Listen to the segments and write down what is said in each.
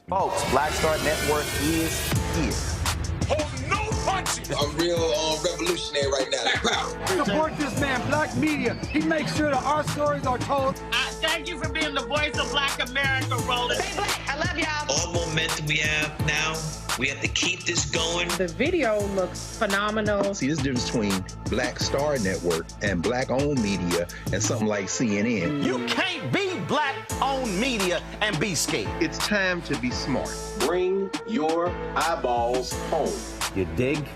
Folks, Black Star Network is here. Hold no punches. I'm real revolutionary right now. Support this man, Black Media. He makes sure that our stories are told. Thank you for being the voice of Black America, Roland. Stay black. I love y'all. All momentum we have now, we have to keep this going. The video looks phenomenal. See, this difference between Black Star Network and Black-owned media and something like CNN. You can't be Black-owned media and be scared. It's time to be smart. Bring your eyeballs home. You dig?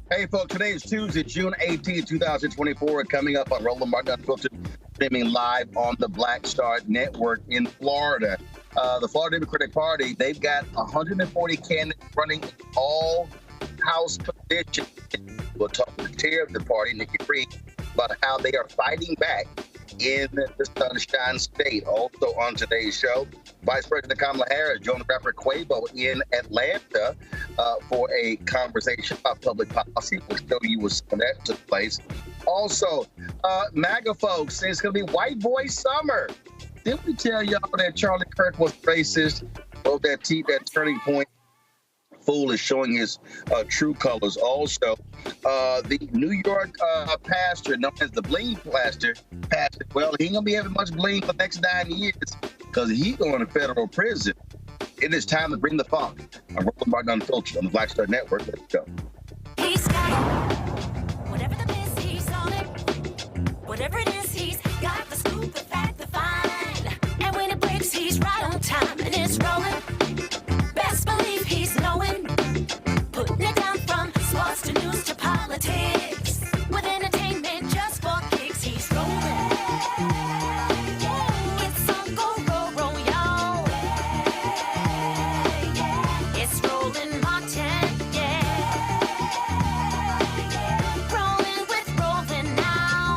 Hey, folks, today is Tuesday, June 18, 2024. Coming up on Roland Martin Unfiltered, streaming live on the Black Star Network in Florida. The Florida Democratic Party, they've got 140 candidates running all House positions. We'll talk to the chair of the party, Nikki Freed, about how they are fighting back in the Sunshine State. Also on today's show, Vice President Kamala Harris joined rapper Quavo in Atlanta for a conversation about public policy. We'll show you where some of that took place. Also, MAGA folks, it's going to be white boy summer. Didn't we tell y'all that Charlie Kirk was racist? Oh, that turning point. Fool is showing his true colors. Also, the New York pastor, known as the Bling pastor, well, he ain't gonna be having much bling for the next 9 years because he's going to federal prison. It is time to bring the funk. I'm Roland Martin Unfiltered on the Black Star Network. Let's go. He's got whatever the best, he's on it. Whatever it is, he's got the scoop, the fact, the find. And when it breaks, he's right on time and it's rolling. Best believe he's knowing, putting it down from sports to news to politics. With entertainment just for kicks, he's rolling. It's on go, roll, y'all. It's rolling Martin, rolling with rolling now.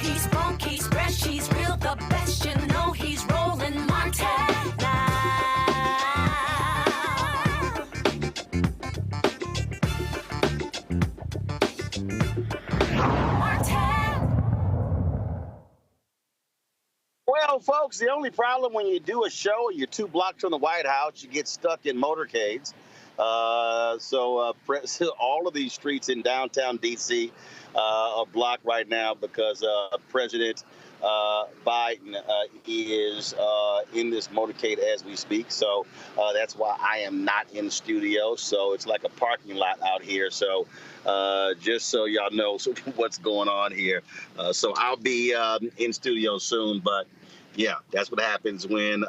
He's funk, he's fresh, he's real, the best, you know he's rolling Martin. Well, folks, the only problem when you do a show, you're 2 blocks from the White House, you get stuck in motorcades. So all of these streets in downtown D.C. Are blocked right now because President Biden is in this motorcade as we speak. So that's why I am not in studio. So it's like a parking lot out here. So just so y'all know what's going on here. So I'll be in studio soon. But yeah, that's what happens when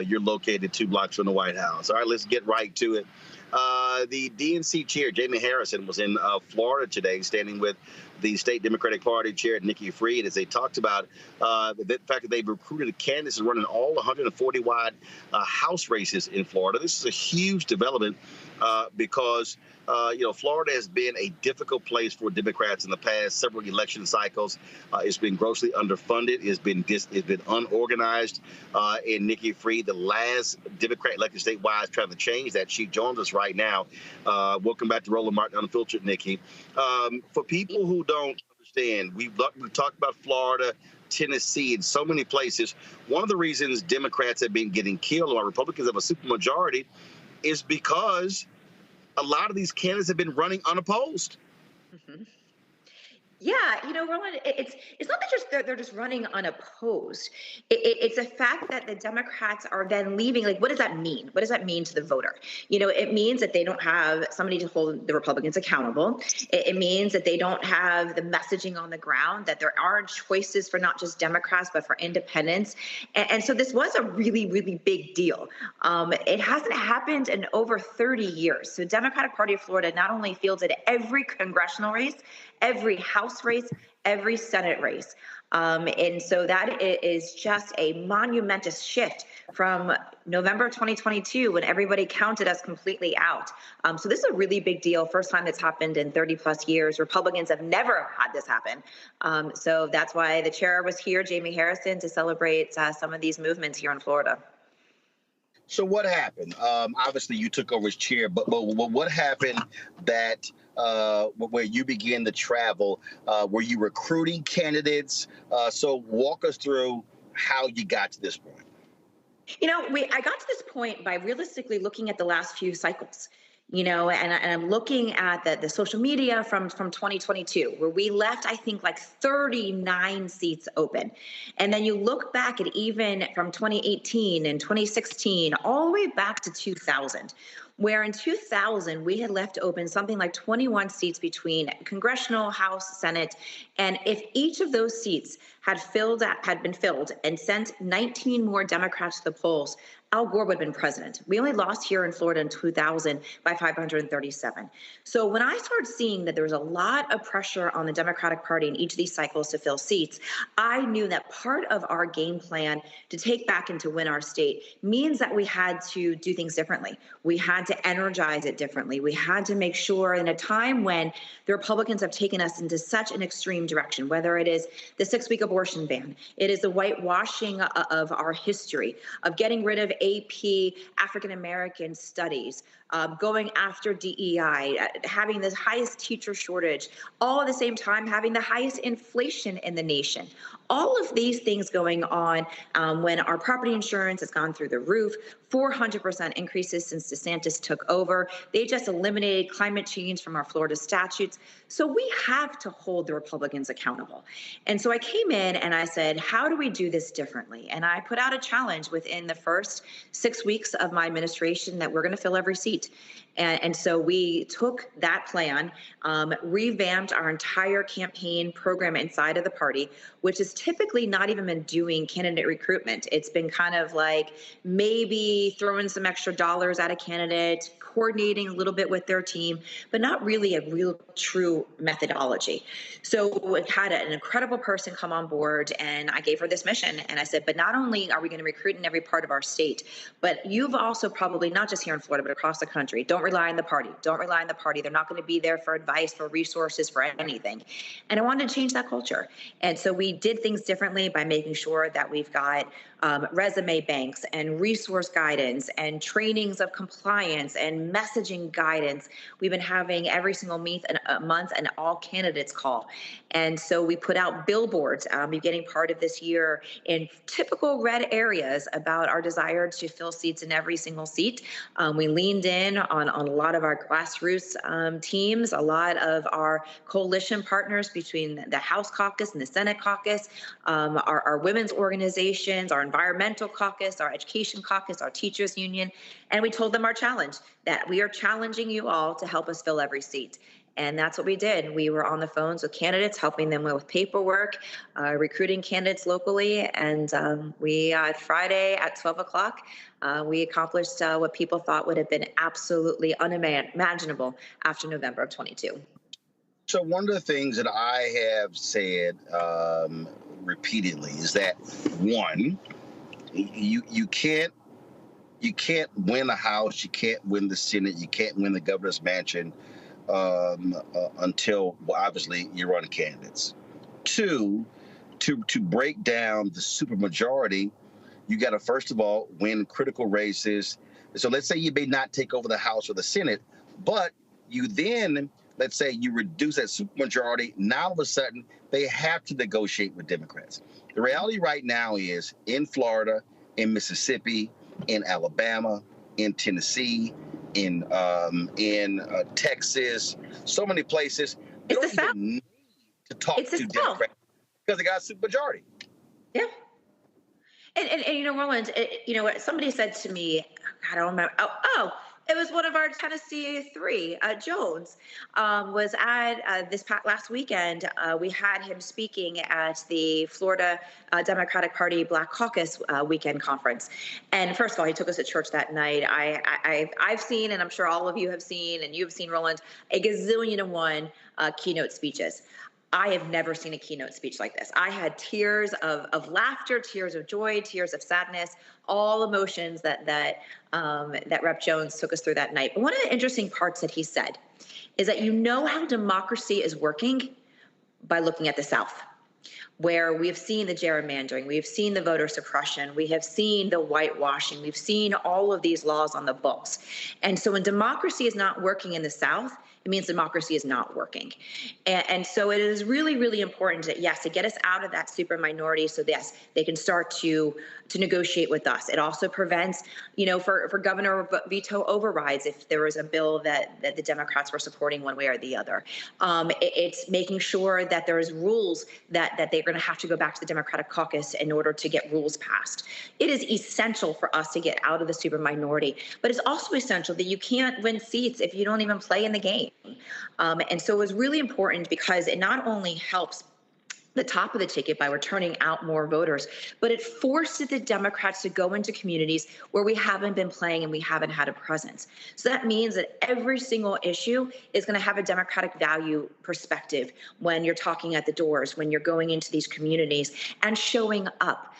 you're located 2 blocks from the White House. All right, let's get right to it. The DNC chair, Jamie Harrison, was in Florida today, standing with the state Democratic Party chair, Nikki Freed, as they talked about the fact that they've recruited candidates and running all 140 wide House races in Florida. This is a huge development because Florida has been a difficult place for Democrats in the past several election cycles. It's been grossly underfunded. It's been unorganized. And Nikki Freed, the last Democrat elected statewide, is trying to change that. She joins us right now. Welcome back to Roland Martin Unfiltered, Nikki. For people who don't understand, we've talked about Florida, Tennessee, and so many places. One of the reasons Democrats have been getting killed while Republicans have a supermajority is because a lot of these candidates have been running unopposed. Mm-hmm. Yeah, Roland, it's not that they're just running unopposed. It's a fact that the Democrats are then leaving. Like, what does that mean? What does that mean to the voter? It means that they don't have somebody to hold the Republicans accountable. It means that they don't have the messaging on the ground, that there are choices for not just Democrats, but for independents. And so this was a really, really big deal. It hasn't happened in over 30 years. So Democratic Party of Florida not only fielded every congressional race, every House race, every Senate race. And so that is just a monumentous shift from November 2022 when everybody counted us completely out. So this is a really big deal. First time that's happened in 30 plus years. Republicans have never had this happen. So that's why the chair was here, Jamie Harrison, to celebrate some of these movements here in Florida. So what happened? Obviously, you took over as chair, but what happened that where you began to travel? Were you recruiting candidates? So walk us through how you got to this point. I got to this point by realistically looking at the last few cycles. And I'm looking at the social media from 2022, where we left, I think, like 39 seats open. And then you look back at even from 2018 and 2016, all the way back to 2000, where in 2000, we had left open something like 21 seats between congressional, House, Senate. And if each of those seats had been filled and sent 19 more Democrats to the polls, Al Gore would have been president. We only lost here in Florida in 2000 by 537. So when I started seeing that there was a lot of pressure on the Democratic Party in each of these cycles to fill seats, I knew that part of our game plan to take back and to win our state means that we had to do things differently. We had to energize it differently. We had to make sure in a time when the Republicans have taken us into such an extreme direction, whether it is the 6-week abortion ban, it is the whitewashing of our history, of getting rid of AP African American studies, going after DEI, having the highest teacher shortage, all at the same time having the highest inflation in the nation. All of these things going on when our property insurance has gone through the roof, 400% increases since DeSantis took over. They just eliminated climate change from our Florida statutes. So we have to hold the Republicans accountable. And so I came in and I said, how do we do this differently? And I put out a challenge within the first 6 weeks of my administration that we're going to fill every seat. And so we took that plan, revamped our entire campaign program inside of the party, which has typically not even been doing candidate recruitment. It's been kind of like maybe throwing some extra dollars at a candidate, coordinating a little bit with their team, but not really a real true methodology. So we had an incredible person come on board, and I gave her this mission. And I said, but not only are we going to recruit in every part of our state, but you've also probably, not just here in Florida, but across the country, don't rely on the party. Don't rely on the party. They're not going to be there for advice, for resources, for anything. And I wanted to change that culture. And so we did things differently by making sure that we've got resume banks and resource guidance and trainings of compliance and messaging guidance. We've been having every single month an all candidates call. And so we put out billboards beginning part of this year in typical red areas about our desire to fill seats in every single seat. We leaned in on a lot of our grassroots teams, a lot of our coalition partners between the House caucus and the Senate caucus, our women's organizations, our environmental caucus, our education caucus, our teachers union. And we told them our challenge, that we are challenging you all to help us fill every seat. And that's what we did. We were on the phones with candidates, helping them with paperwork, recruiting candidates locally. And Friday at 12 o'clock, we accomplished what people thought would have been absolutely unimaginable after November of 22. So one of the things that I have said repeatedly is that, one, you can't win a House, you can't win the Senate, you can't win the governor's mansion until, well, obviously, you run candidates. Two, to break down the supermajority, you got to, first of all, win critical races. So let's say you may not take over the House or the Senate, but you then, let's say you reduce that supermajority. Now, all of a sudden, they have to negotiate with Democrats. The reality right now is in Florida, in Mississippi, in Alabama, in Tennessee, in Texas, so many places, they don't even need to talk to Democrats because they got a supermajority. Yeah. And you know, Roland, somebody said to me, I don't remember. It was one of our Tennessee three, Jones, was at this last weekend. We had him speaking at the Florida Democratic Party Black Caucus weekend conference. And first of all, he took us to church that night. I've seen, and I'm sure all of you have seen, and you've seen, Roland, a gazillion and one keynote speeches. I have never seen a keynote speech like this. I had tears of laughter, tears of joy, tears of sadness, all emotions that Rep. Jones took us through that night. But one of the interesting parts that he said is that you know how democracy is working by looking at the South, where we've seen the gerrymandering, we've seen the voter suppression, we have seen the whitewashing, we've seen all of these laws on the books. And so when democracy is not working in the South, it means democracy is not working. And so it is really, really important that, yes, to get us out of that super minority so, yes, they can start to negotiate with us. It also prevents, for governor veto overrides if there was a bill that the Democrats were supporting one way or the other. It's making sure that there's rules that they're going to have to go back to the Democratic caucus in order to get rules passed. It is essential for us to get out of the super minority, but it's also essential that you can't win seats if you don't even play in the game. And so it was really important because it not only helps the top of the ticket by turning out more voters, but it forces the Democrats to go into communities where we haven't been playing and we haven't had a presence. So that means that every single issue is going to have a Democratic value perspective when you're talking at the doors, when you're going into these communities and showing up.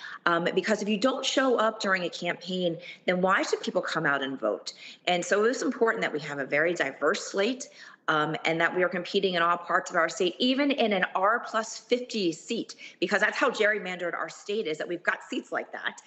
Because if you don't show up during a campaign, then why should people come out and vote? And so it's important that we have a very diverse slate. And that we are competing in all parts of our state, even in an R+50 seat, because that's how gerrymandered our state is, that we've got seats like that.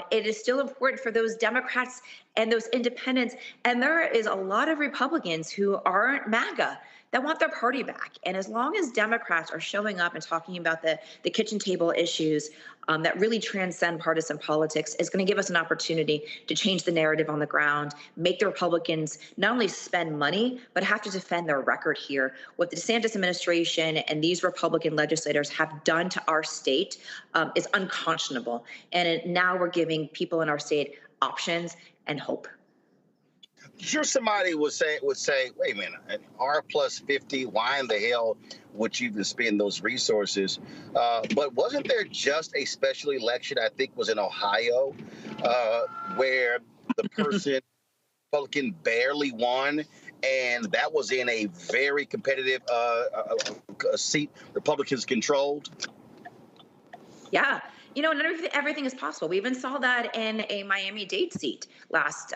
It is still important for those Democrats and those independents. And there is a lot of Republicans who aren't MAGA that want their party back. And as long as Democrats are showing up and talking about the kitchen table issues that really transcend partisan politics, is going to give us an opportunity to change the narrative on the ground, make the Republicans not only spend money, but have to defend their record here. What the DeSantis administration and these Republican legislators have done to our state is unconscionable. And now we're giving people in our state options and hope. Sure, somebody would say, wait a minute, an R+50, why in the hell would you even spend those resources? But wasn't there just a special election, I think was in Ohio, where the person, Republican, barely won, and that was in a very competitive seat Republicans controlled? Yeah. You know, and everything is possible. We even saw that in a Miami-Dade seat last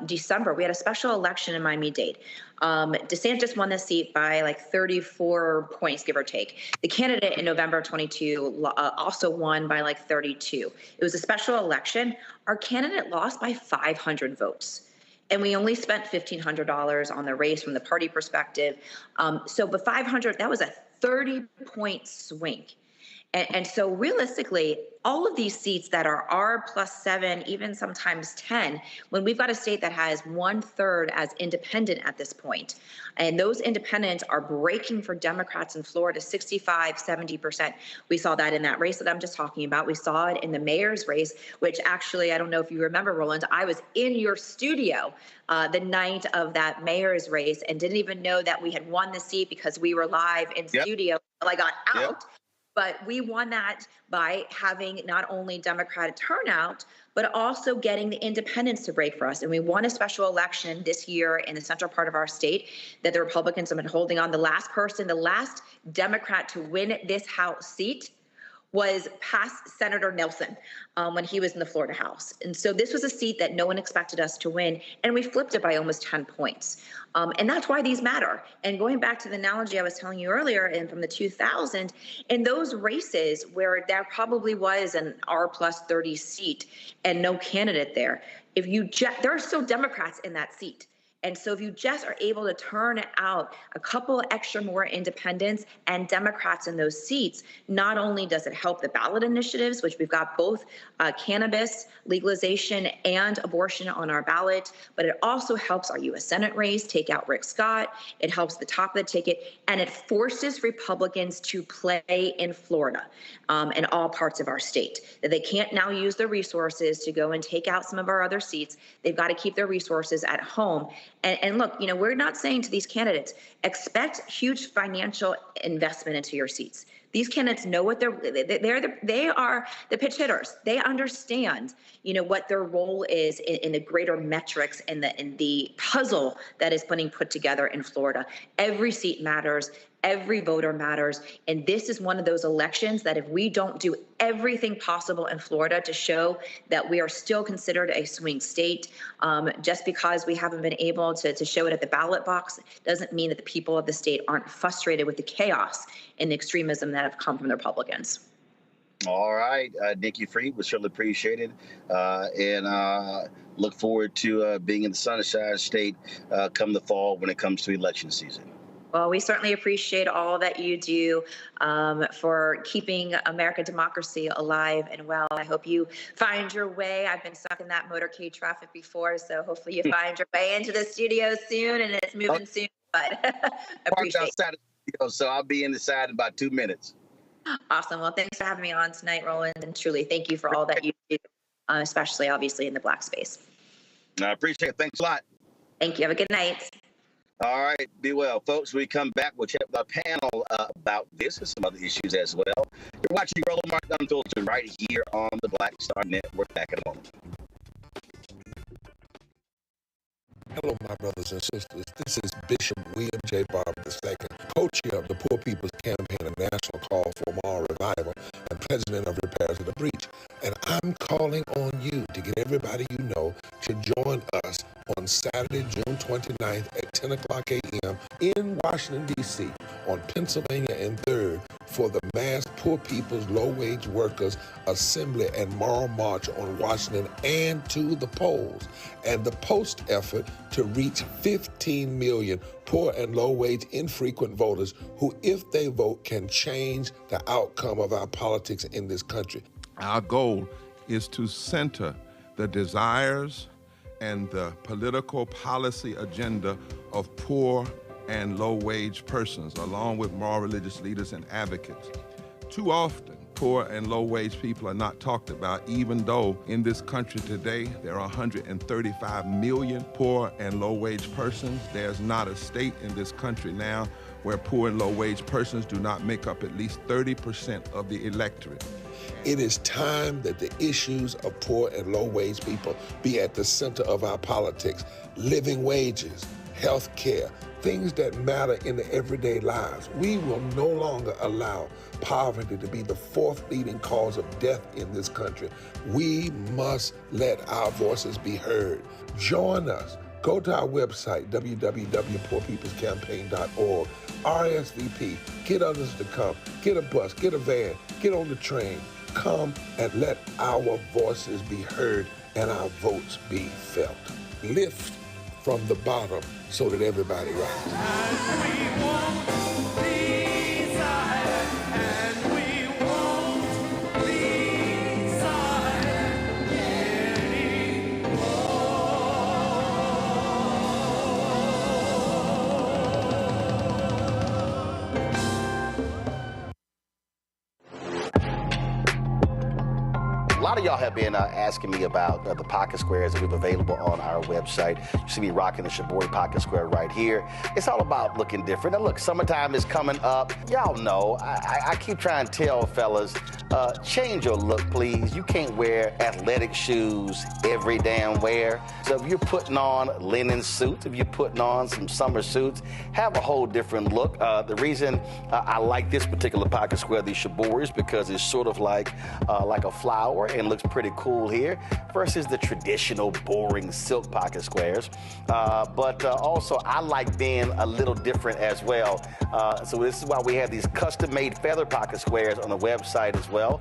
December. We had a special election in Miami-Dade. DeSantis won the seat by like 34 points, give or take. The candidate in November 22 also won by like 32. It was a special election. Our candidate lost by 500 votes. And we only spent $1,500 on the race from the party perspective. But 500, that was a 30-point swing. And so realistically, all of these seats that are R+7, even sometimes 10, when we've got a state that has 1/3 as independent at this point, and those independents are breaking for Democrats in Florida 65, 70%. We saw that in that race that I'm just talking about. We saw it in the mayor's race, which actually, I don't know if you remember, Roland, I was in your studio the night of that mayor's race and didn't even know that we had won the seat because we were live in studio until I got out. Yep. But we won that by having not only Democratic turnout, but also getting the independents to break for us. And we won a special election this year in the central part of our state that the Republicans have been holding on. The last Democrat to win this House seat was past Senator Nelson when he was in the Florida House. And so this was a seat that no one expected us to win, and we flipped it by almost 10 points. And that's why these matter. And going back to the analogy I was telling you earlier, and from the 2000, in those races where there probably was an R+30 seat and no candidate there, there are still Democrats in that seat. And so if you just are able to turn out a couple extra more independents and Democrats in those seats, not only does it help the ballot initiatives, which we've got both cannabis legalization and abortion on our ballot, but it also helps our U.S. Senate race, take out Rick Scott. It helps the top of the ticket, and it forces Republicans to play in Florida and all parts of our state. That they can't now use their resources to go and take out some of our other seats. They've got to keep their resources at home. And look, we're not saying to these candidates, expect huge financial investment into your seats. These candidates know what they are the pitch hitters. They understand, what their role is in the greater metrics and in the puzzle that is being put together in Florida. Every seat matters. Every voter matters. And this is one of those elections that if we don't do everything possible in Florida to show that we are still considered a swing state, just because we haven't been able to show it at the ballot box doesn't mean that the people of the state aren't frustrated with the chaos and the extremism that have come from the Republicans. All right. Nikki Freed was surely appreciated. And look forward to being in the Sunshine State come the fall when it comes to election season. Well, we certainly appreciate all that you do for keeping American democracy alive and well. I hope you find your way. I've been stuck in that motorcade traffic before, so hopefully you find your way into the studio soon, and it's moving soon. But I appreciate it. Outside of the studio, so I'll be inside in about 2 minutes. Awesome. Well, thanks for having me on tonight, Roland, and truly thank you for all that you do, especially obviously in the Black space. I appreciate it. Thanks a lot. Thank you. Have a good night. All right, be well, folks. When we come back, we'll check with our panel about this and some other issues as well. You're watching Roland Martin Unfiltered right here on the Black Star Network. Back in a moment. Hello, my brothers and sisters. This is Bishop William J. Barber II, co-chair of the Poor People's Campaign and National Call for Moral Revival and president of Repairs of the Breach. And I'm calling on you to get everybody you know to join us on Saturday, June 29th at 10 o'clock a.m. in Washington, D.C. on Pennsylvania and 3rd for the mass Poor People's Low-Wage Workers Assembly and Moral March on Washington and to the polls, and the post effort to reach 15 million poor and low-wage infrequent voters who, if they vote, can change the outcome of our politics in this country. Our goal is to center the desires and the political policy agenda of poor and low-wage persons, along with moral religious leaders and advocates. Too often, poor and low-wage people are not talked about, even though in this country today, there are 135 million poor and low-wage persons. There's not a state in this country now where poor and low-wage persons do not make up at least 30% of the electorate. It is time that the issues of poor and low-wage people be at the center of our politics. Living wages, health care, things that matter in the everyday lives. We will no longer allow poverty to be the fourth leading cause of death in this country. We must let our voices be heard. Join us. Go to our website, www.poorpeoplescampaign.org. RSVP. Get others to come. Get a bus. Get a van. Get on the train. Come and let our voices be heard and our votes be felt. Lift from the bottom so that everybody rises. A lot of y'all have been asking me about the pocket squares that we have available on our website. You see me rocking the Shibori pocket square right here. It's all about looking different. Now look, summertime is coming up. Y'all know, I keep trying to tell fellas, change your look, please. You can't wear athletic shoes every damn wear. So if you're putting on linen suits, if you're putting on some summer suits, have a whole different look. The reason I like this particular pocket square, the Shibori, is because it's sort of like a flower and looks pretty cool here versus the traditional boring silk pocket squares. But also I like being a little different as well. So this is why we have these custom-made feather pocket squares on the website as well.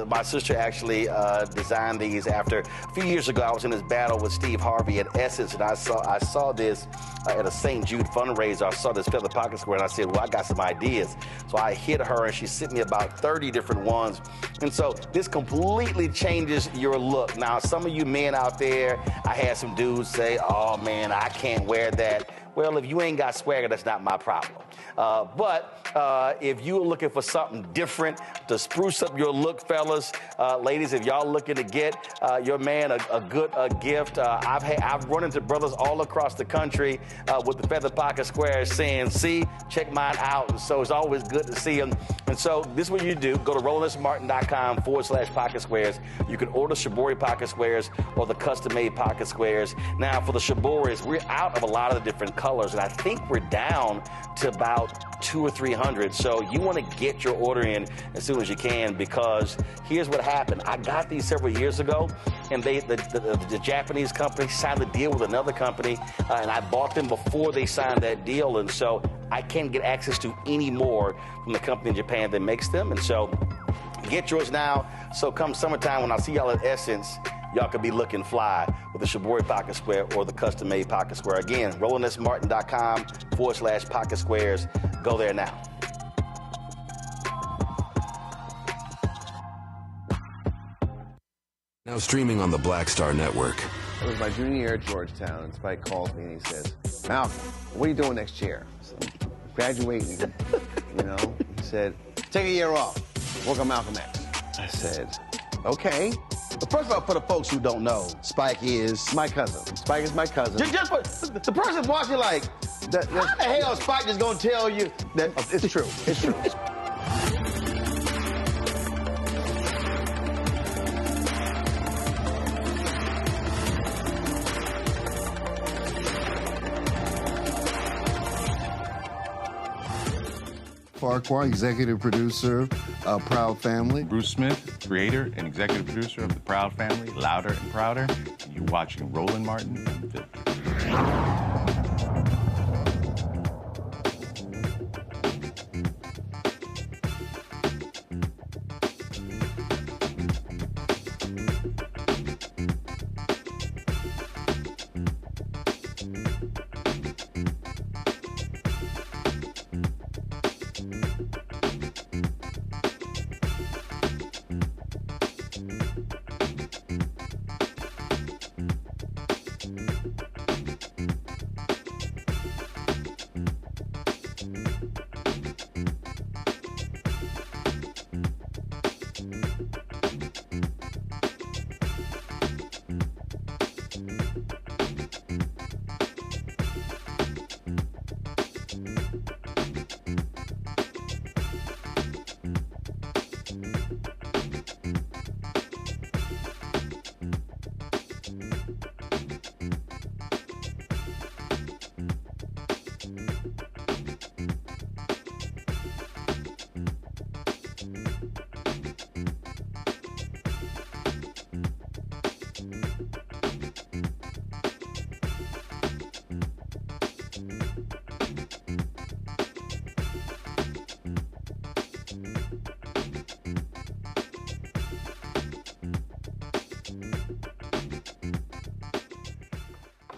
My sister actually designed these after a few years ago. I was in this battle with Steve Harvey at Essence, and I saw this at a St. Jude fundraiser. I saw this feather pocket square, and I said, well, I got some ideas. So I hit her, and she sent me about 30 different ones. And so this completely changes your look. Now, some of you men out there, I had some dudes say, oh, man, I can't wear that. Well, if you ain't got swagger, that's not my problem. But if you're looking for something different to spruce up your look, fellas, ladies, if y'all looking to get your man a good gift, I've run into brothers all across the country with the feather pocket squares saying, see, check mine out. And so it's always good to see them. And so this is what you do. Go to RolandSMartin.com/pocket squares. You can order Shibori pocket squares or the custom-made pocket squares. Now, for the Shiboris, we're out of a lot of the different colors, and I think we're down to about 200 or 300. So you want to get your order in as soon as you can, because here's what happened. I got these several years ago, and the Japanese company signed a deal with another company, and I bought them before they signed that deal, and so I can't get access to any more from the company in Japan that makes them. And so get yours now. So come summertime, when I see y'all at Essence, y'all could be looking fly with the Shibori pocket square or the custom-made pocket square. Again, RolandSMartin.com/pocket squares. Go there now. Now streaming on the Black Star Network. It was my junior year at Georgetown, and Spike calls me and he says, Malcolm, what are you doing next year? I said, graduating, you know? He said, take a year off, work on Malcolm X. I said, okay. But first of all, for the folks who don't know, Spike is my cousin. Spike is my cousin. Just for the person watching, like, How the hell is Spike just gonna tell you that it's true? It's true. Farquhar, executive producer of Proud Family. Bruce Smith, creator and executive producer of The Proud Family, Louder and Prouder. And you're watching Roland Martin Unfiltered.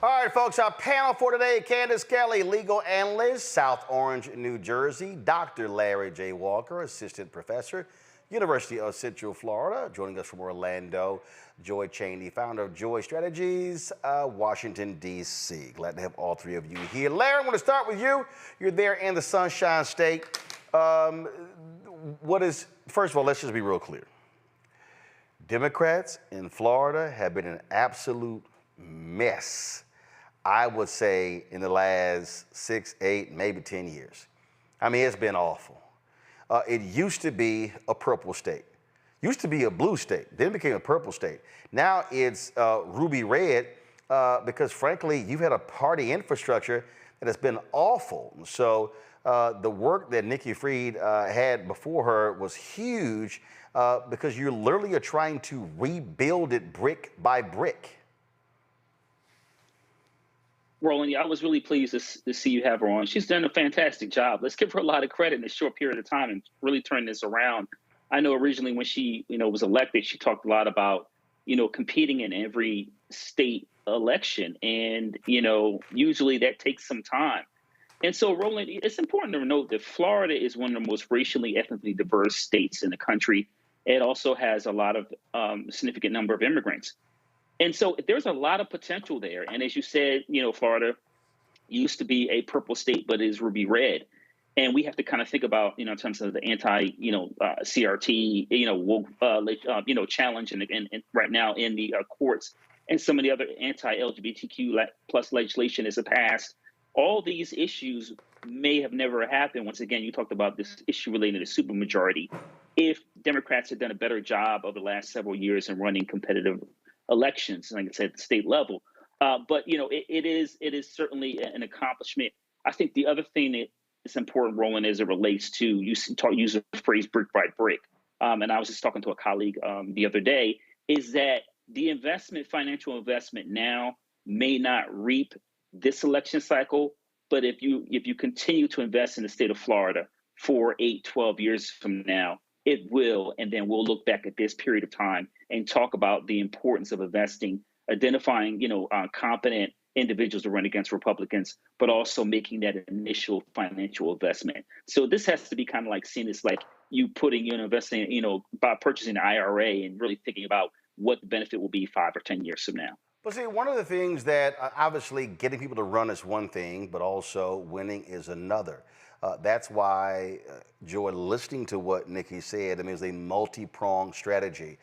All right, folks, our panel for today, Candace Kelly, legal analyst, South Orange, New Jersey, Dr. Larry J. Walker, assistant professor, University of Central Florida, joining us from Orlando, Joy Chaney, founder of Joy Strategies, Washington, D.C. Glad to have all three of you here. Larry, I'm going to start with you. You're there in the Sunshine State. First of all, let's just be real clear. Democrats in Florida have been an absolute mess, I would say, in the last 6, 8, maybe 10 years. I mean, it's been awful. It used to be a purple state. Used to be a blue state, then became a purple state. Now it's ruby red because, frankly, you've had a party infrastructure that has been awful. So the work that Nikki Freed had before her was huge because you literally are trying to rebuild it brick by brick. Roland, I was really pleased to see you have her on. She's done a fantastic job. Let's give her a lot of credit in a short period of time and really turn this around. I know originally when she, was elected, she talked a lot about, competing in every state election. And, usually that takes some time. And so, Roland, it's important to note that Florida is one of the most racially, ethnically diverse states in the country. It also has a lot of significant number of immigrants. And so there's a lot of potential there. And as you said, Florida used to be a purple state, but is ruby red. And we have to kind of think about, in terms of the CRT, challenge and right now in the courts and some of the other anti-LGBTQ plus legislation is passed. All these issues may have never happened. Once again, you talked about this issue related to supermajority. If Democrats had done a better job over the last several years in running competitive elections, like I said, at the state level. But, it is certainly an accomplishment. I think the other thing that is important, Roland, as it relates to, use the phrase brick by brick. And I was just talking to a colleague the other day, is that the financial investment now may not reap this election cycle. But if you continue to invest in the state of Florida for 8, 12 years from now, it will. And then we'll look back at this period of time and talk about the importance of investing, identifying, competent individuals to run against Republicans, but also making that initial financial investment. So this has to be kind of like seen as like you investing, by purchasing an IRA and really thinking about what the benefit will be 5 or 10 years from now. Well, see, one of the things that obviously getting people to run is one thing, but also winning is another. That's why, Joy, listening to what Nikki said, it's a multi-pronged strategy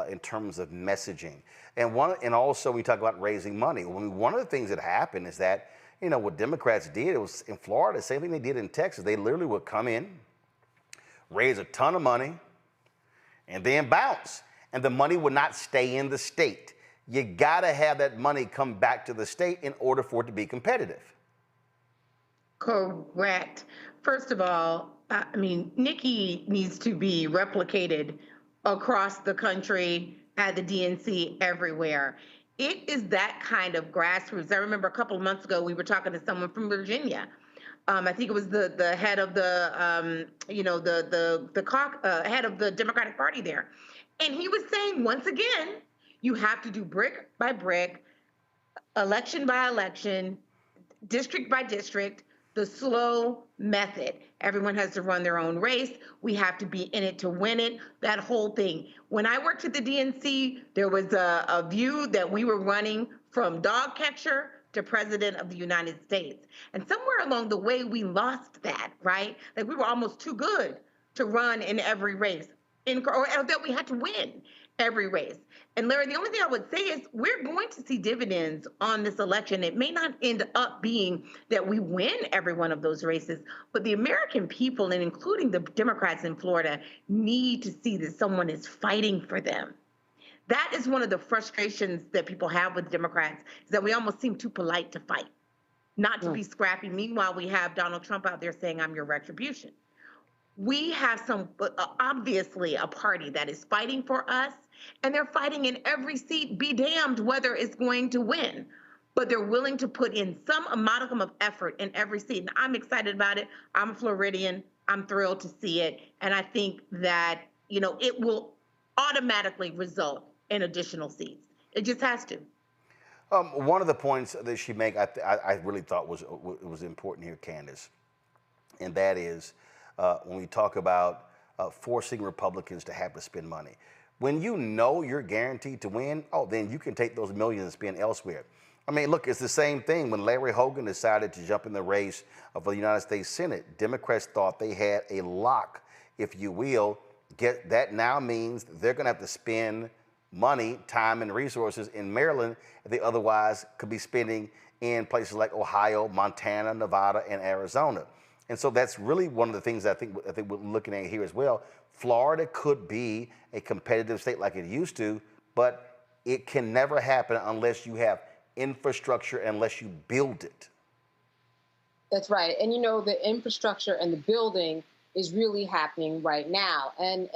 in terms of messaging. And also when you talk about raising money, one of the things that happened is that, You know, what Democrats did, it was in Florida, same thing they did in Texas. They literally would come in, raise a ton of money, and then bounce. And the money would not stay in the state. You gotta have that money come back to the state in order for it to be competitive. Correct. First of all, I mean, Nikki needs to be replicated across the country, at the DNC, everywhere. It is that kind of grassroots. I remember a couple of months ago, we were talking to someone from Virginia. I think it was the head of the, head of the Democratic Party there. And he was saying, once again, you have to do brick by brick, election by election, district by district, the slow method. Everyone has to run their own race. We have to be in it to win it, that whole thing. When I worked at the DNC, there was a view that we were running from dog catcher to President of the United States. And somewhere along the way, we lost that, right? Like we were almost too good to run in every race, or that we had to win every race. And Larry, the only thing I would say is we're going to see dividends on this election. It may not end up being that we win every one of those races, but the American people, and including the Democrats in Florida, need to see that someone is fighting for them. That is one of the frustrations that people have with Democrats, is that we almost seem too polite to fight, not to be scrappy. Meanwhile, we have Donald Trump out there saying, I'm your retribution. We have obviously a party that is fighting for us, and they're fighting in every seat, be damned whether it's going to win. But they're willing to put in some modicum of effort in every seat. And I'm excited about it. I'm a Floridian. I'm thrilled to see it. And I think that, it will automatically result in additional seats. It just has to. One of the points that she made, I really thought was important here, Candace, and that is when we talk about forcing Republicans to have to spend money. When you know you're guaranteed to win, then you can take those millions and spend elsewhere. I mean, look, it's the same thing when Larry Hogan decided to jump in the race for the United States Senate. Democrats thought they had a lock, if you will. That now means they're going to have to spend money, time, and resources in Maryland that they otherwise could be spending in places like Ohio, Montana, Nevada, and Arizona. And so that's really one of the things I think we're looking at here as well. Florida could be a competitive state like it used to, but it can never happen unless you have infrastructure, unless you build it. That's right. And the infrastructure and the building is really happening right now. And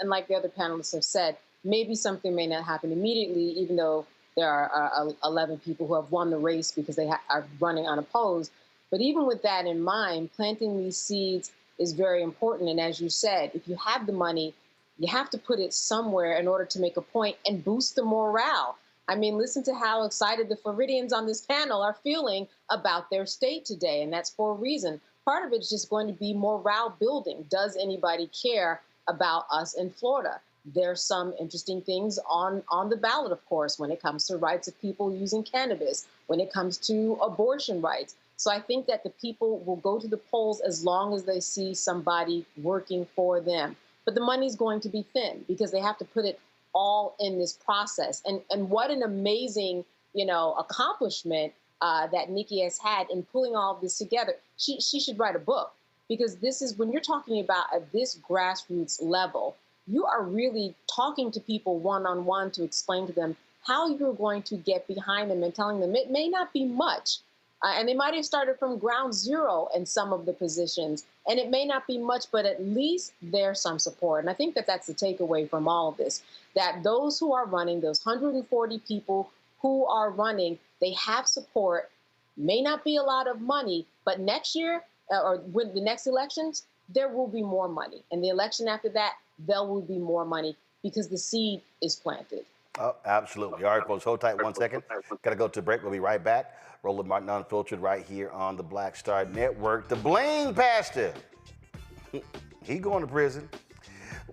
like the other panelists have said, maybe something may not happen immediately, even though there are 11 people who have won the race because they are running unopposed. But even with that in mind, planting these seeds is very important. And as you said, if you have the money, you have to put it somewhere in order to make a point and boost the morale. I mean, listen to how excited the Floridians on this panel are feeling about their state today. And that's for a reason. Part of it is just going to be morale building. Does anybody care about us in Florida? There's some interesting things on the ballot, of course, when it comes to rights of people using cannabis, when it comes to abortion rights. So I think that the people will go to the polls as long as they see somebody working for them. But the money's going to be thin because they have to put it all in this process. And what an amazing, accomplishment that Nikki has had in pulling all of this together. She should write a book, because this is, when you're talking about at this grassroots level, you are really talking to people one-on-one to explain to them how you're going to get behind them and telling them it may not be much. And they might have started from ground zero in some of the positions, and it may not be much, but at least there's some support. And I think that that's the takeaway from all of this, that those who are running, those 140 people who are running, they have support. May not be a lot of money, but next year, or with the next elections, there will be more money. And the election after that, there will be more money because the seed is planted. Oh, absolutely. All right, folks, hold tight 1 second. Got to go to break. We'll be right back. Roland Martin Unfiltered right here on the Black Star Network. The Bling pastor, he going to prison.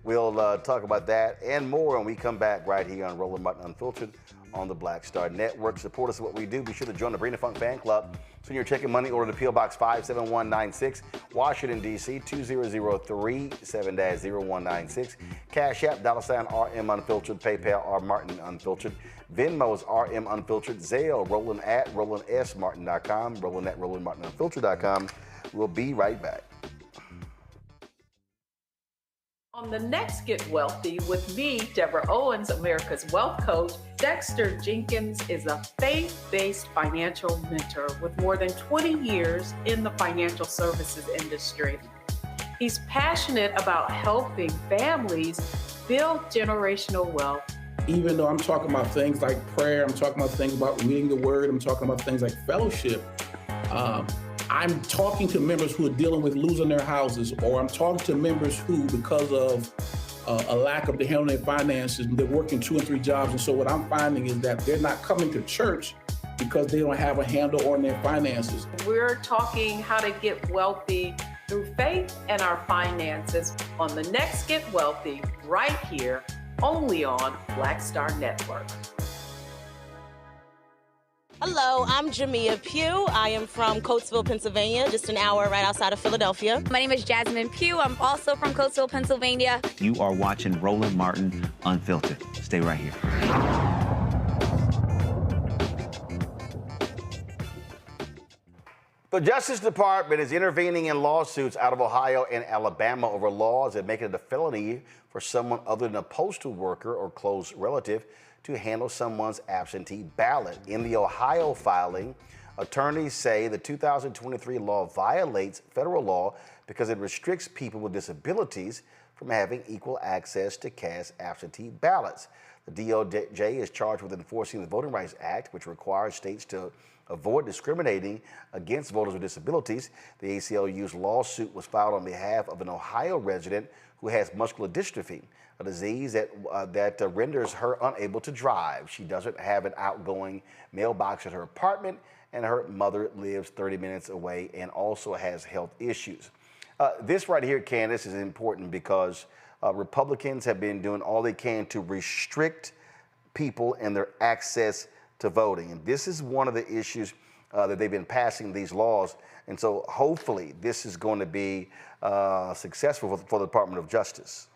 We'll talk about that and more when we come back right here on Roland Martin Unfiltered on the Black Star Network. Support us in what we do. Be sure to join the Brina Funk Fan Club. Send your check and money order to P.O. Box 57196, Washington, D.C. 20037 7-0196. Cash App, $RM Unfiltered. PayPal, R Martin Unfiltered. Venmo's RM Unfiltered. Zelle, Roland at RolandSMartin.com. Roland at RolandMartinUnfiltered.com. We'll be right back. On the next Get Wealthy with me, Deborah Owens, America's Wealth Coach, Dexter Jenkins is a faith-based financial mentor with more than 20 years in the financial services industry. He's passionate about helping families build generational wealth. Even though I'm talking about things like prayer, I'm talking about things about reading the word, I'm talking about things like fellowship, I'm talking to members who are dealing with losing their houses, or I'm talking to members who, because of a lack of the handling their finances, they're working 2 and 3 jobs. And so what I'm finding is that they're not coming to church because they don't have a handle on their finances. We're talking how to get wealthy through faith and our finances on the next Get Wealthy, right here, only on Black Star Network. Hello, I'm Jamia Pugh. I am from Coatesville, Pennsylvania, just an hour right outside of Philadelphia. My name is Jasmine Pugh. I'm also from Coatesville, Pennsylvania. You are watching Roland Martin Unfiltered. Stay right here. The Justice Department is intervening in lawsuits out of Ohio and Alabama over laws that make it a felony for someone other than a postal worker or close relative to handle someone's absentee ballot. In the Ohio filing, attorneys say the 2023 law violates federal law because it restricts people with disabilities from having equal access to cast absentee ballots. The DOJ is charged with enforcing the Voting Rights Act, which requires states to avoid discriminating against voters with disabilities. The ACLU's lawsuit was filed on behalf of an Ohio resident who has muscular dystrophy, a disease that renders her unable to drive. She doesn't have an outgoing mailbox at her apartment, and her mother lives 30 minutes away and also has health issues. This right here, Candace, is important because Republicans have been doing all they can to restrict people and their access to voting. And this is one of the issues that they've been passing these laws. And so hopefully this is going to be successful for the Department of Justice.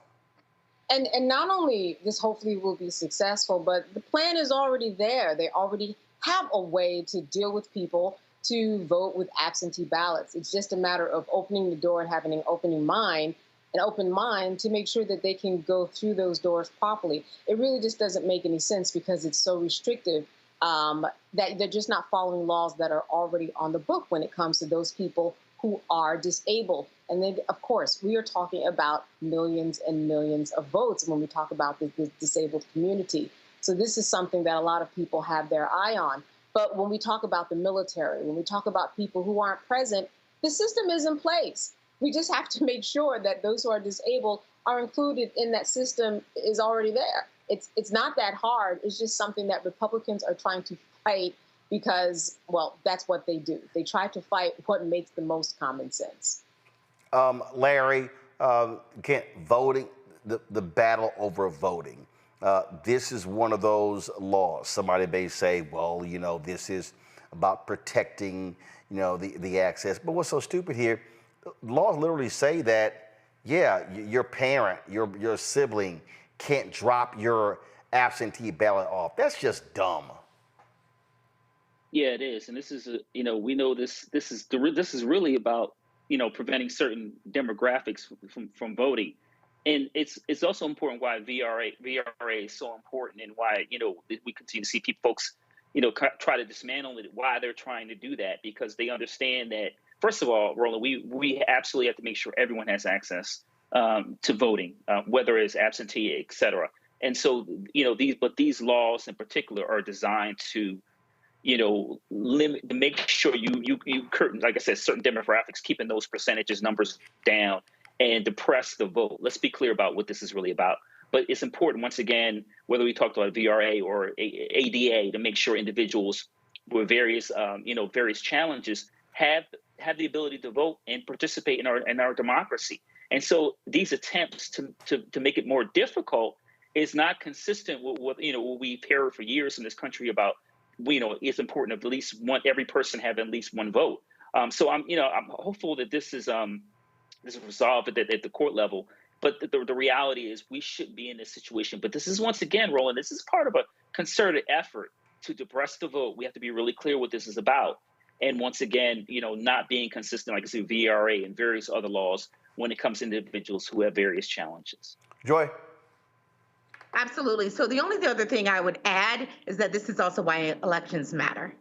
And not only this hopefully will be successful, but the plan is already there. They already have a way to deal with people to vote with absentee ballots. It's just a matter of opening the door and having an open mind to make sure that they can go through those doors properly. It really just doesn't make any sense because it's so restrictive that they're just not following laws that are already on the book when it comes to those people who are disabled. And then, of course, we are talking about millions and millions of votes when we talk about the disabled community. So this is something that a lot of people have their eye on. But when we talk about the military, when we talk about people who aren't present, the system is in place. We just have to make sure that those who are disabled are included in that system is already there. It's not that hard. It's just something that Republicans are trying to fight because, well, that's what they do. They try to fight what makes the most common sense. Larry, voting, the battle over voting. This is one of those laws. Somebody may say, well, you know, this is about protecting, you know, the access. But what's so stupid here, laws literally say that, yeah, your parent, your sibling can't drop your absentee ballot off. That's just dumb. Yeah, it is. And this is, we know this is really about, preventing certain demographics from voting. And it's also important why VRA is so important and why, we continue to see folks, try to dismantle it, why they're trying to do that, because they understand that, first of all, Roland, we absolutely have to make sure everyone has access to voting, whether it's absentee, et cetera. And so, these laws in particular are designed to, limit, to make sure you curtain, like I said, certain demographics, keeping those percentages numbers down and depress the vote. Let's be clear about what this is really about. But it's important, once again, whether we talked about VRA or ADA, to make sure individuals with various challenges have the ability to vote and participate in our democracy. And so these attempts to make it more difficult is not consistent with what we've heard for years in this country about it's important at least every person have at least one vote. So I'm hopeful that this is resolved at the court level. But the reality is we shouldn't be in this situation. But this is, once again, Roland, this is part of a concerted effort to depress the vote. We have to be really clear what this is about. And once again, not being consistent, like I said, VRA and various other laws when it comes to individuals who have various challenges. Joy? Absolutely. So the other thing I would add is that this is also why elections matter.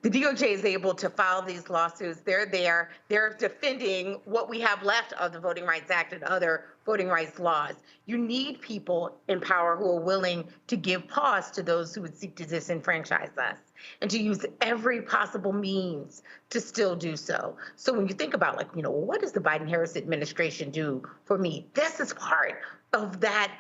The DOJ is able to file these lawsuits. They're there. They're defending what we have left of the Voting Rights Act and other voting rights laws. You need people in power who are willing to give pause to those who would seek to disenfranchise us and to use every possible means to still do so. So when you think about, what does the Biden-Harris administration do for me? This is part of that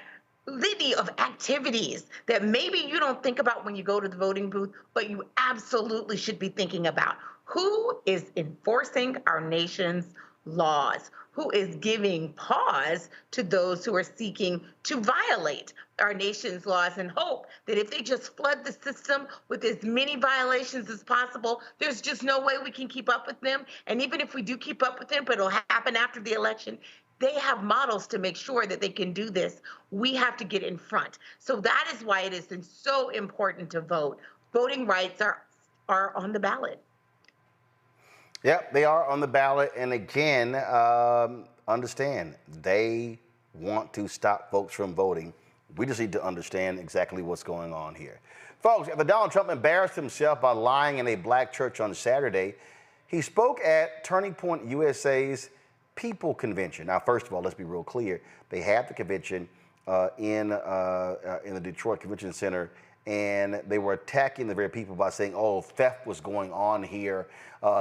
litany of activities that maybe you don't think about when you go to the voting booth, but you absolutely should be thinking about. Who is enforcing our nation's laws? Who is giving pause to those who are seeking to violate our nation's laws and hope that if they just flood the system with as many violations as possible, there's just no way we can keep up with them. And even if we do keep up with them, but it'll happen after the election, they have models to make sure that they can do this. We have to get in front. So that is why it is so important to vote. Voting rights are on the ballot. Yep, they are on the ballot. And again, understand, they want to stop folks from voting. We just need to understand exactly what's going on here. Folks, after Donald Trump embarrassed himself by lying in a black church on Saturday, he spoke at Turning Point USA's People Convention. Now, first of all, let's be real clear. They had the convention in the Detroit Convention Center, and they were attacking the very people by saying, oh, theft was going on here.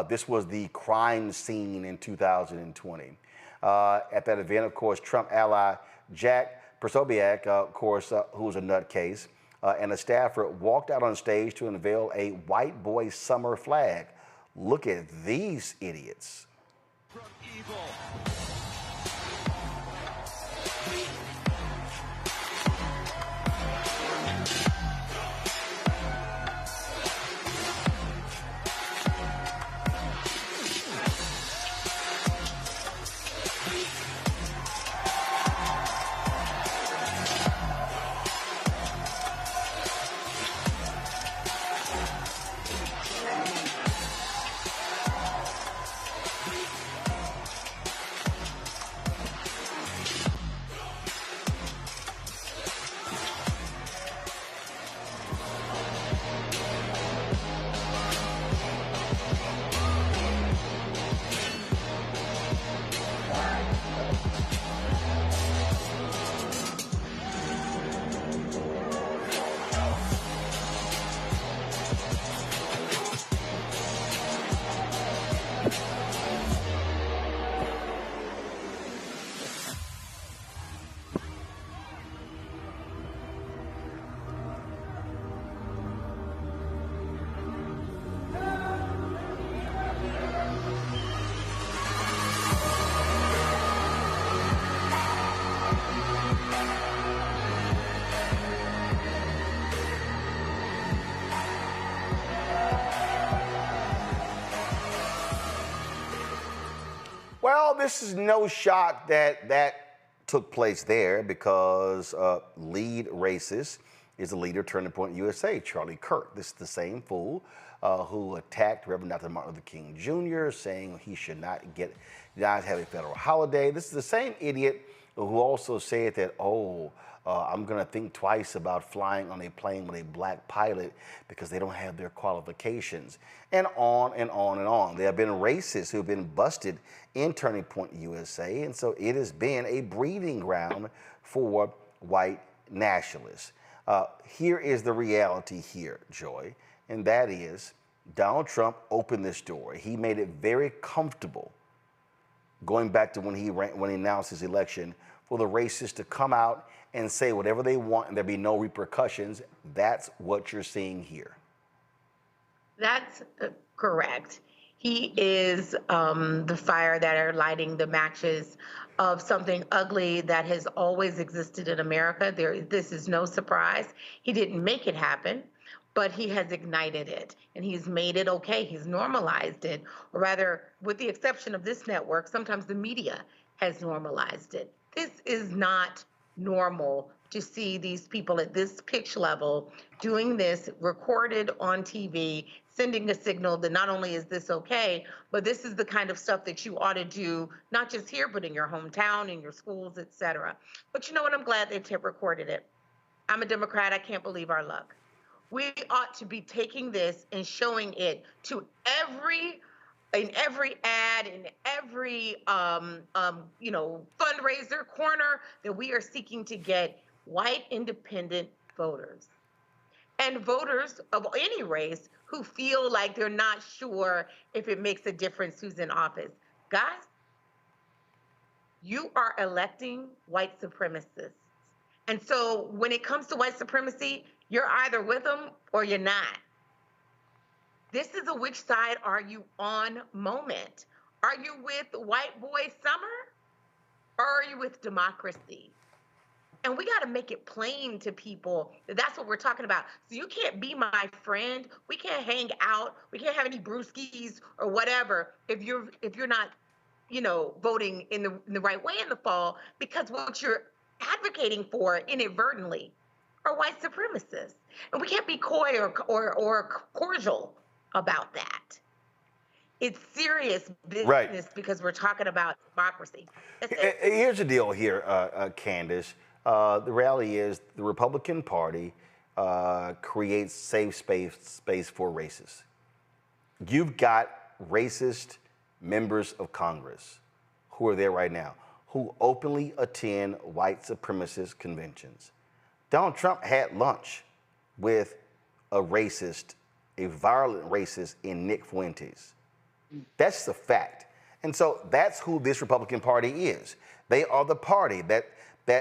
This was the crime scene in 2020. At that event, of course, Trump ally Jack Posobiec, of course, who was a nutcase, and a staffer walked out on stage to unveil a white boy summer flag. Look at these idiots. From evil. Well, this is no shock that that took place there because lead racist is the leader of Turning Point USA, Charlie Kirk. This is the same fool who attacked Reverend Dr. Martin Luther King Jr., saying he should not have a federal holiday. This is the same idiot who also said that, I'm going to think twice about flying on a plane with a black pilot because they don't have their qualifications, and on and on and on. There have been racists who have been busted in Turning Point USA, and so it has been a breeding ground for white nationalists. Here is the reality here, Joy, and that is Donald Trump opened this door. He made it very comfortable, going back to when he announced his election, for the racists to come out and say whatever they want and there be no repercussions. That's what you're seeing here. That's correct. He is the fire that are lighting the matches of something ugly that has always existed in America. This is no surprise. He didn't make it happen, but he has ignited it, and he's made it okay. He's normalized it, or rather, with the exception of this network, sometimes the media has normalized it. This is not normal to see these people at this pitch level doing this, recorded on TV, sending a signal that not only is this okay, but this is the kind of stuff that you ought to do, not just here, but in your hometown, in your schools, et cetera. But you know what? I'm glad they recorded it. I'm a Democrat. I can't believe our luck. We ought to be taking this and showing it to every ad, in every fundraiser corner that we are seeking to get white independent voters and voters of any race who feel like they're not sure if it makes a difference who's in office. Guys, you are electing white supremacists. And so when it comes to white supremacy, you're either with them or you're not. This is a which side are you on moment. Are you with white boy summer or are you with democracy? And we got to make it plain to people that that's what we're talking about. So you can't be my friend. We can't hang out. We can't have any brewskis or whatever if you're not, voting in the right way in the fall, because what you're advocating for inadvertently are white supremacists. And we can't be coy or cordial about that. It's serious business, right, because we're talking about democracy. Here's the deal here, Candace. The reality is the Republican Party creates safe space for racists. You've got racist members of Congress who are there right now, who openly attend white supremacist conventions. Donald Trump had lunch with a violent racist in Nick Fuentes. That's the fact. And so that's who this Republican Party is. They are the party that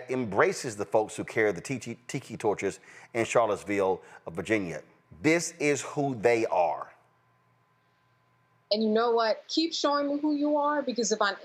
embraces the folks who carry the tiki torches in Charlottesville, Virginia. This is who they are. And you know what? Keep showing me who you are, because if I'm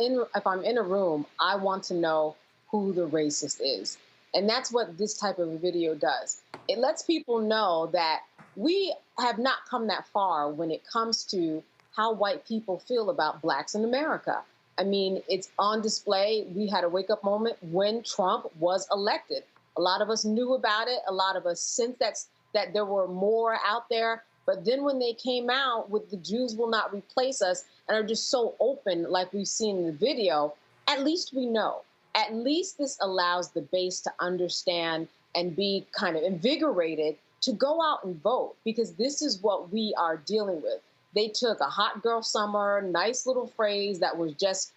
in a room, I want to know who the racist is. And that's what this type of a video does. It lets people know that we have not come that far when it comes to how white people feel about blacks in America. I mean, it's on display. We had a wake-up moment when Trump was elected. A lot of us knew about it. A lot of us sensed that there were more out there. But then when they came out with the Jews will not replace us and are just so open, like we've seen in the video, at least we know. At least this allows the base to understand and be kind of invigorated to go out and vote, because this is what we are dealing with. They took a hot girl summer, nice little phrase that was just,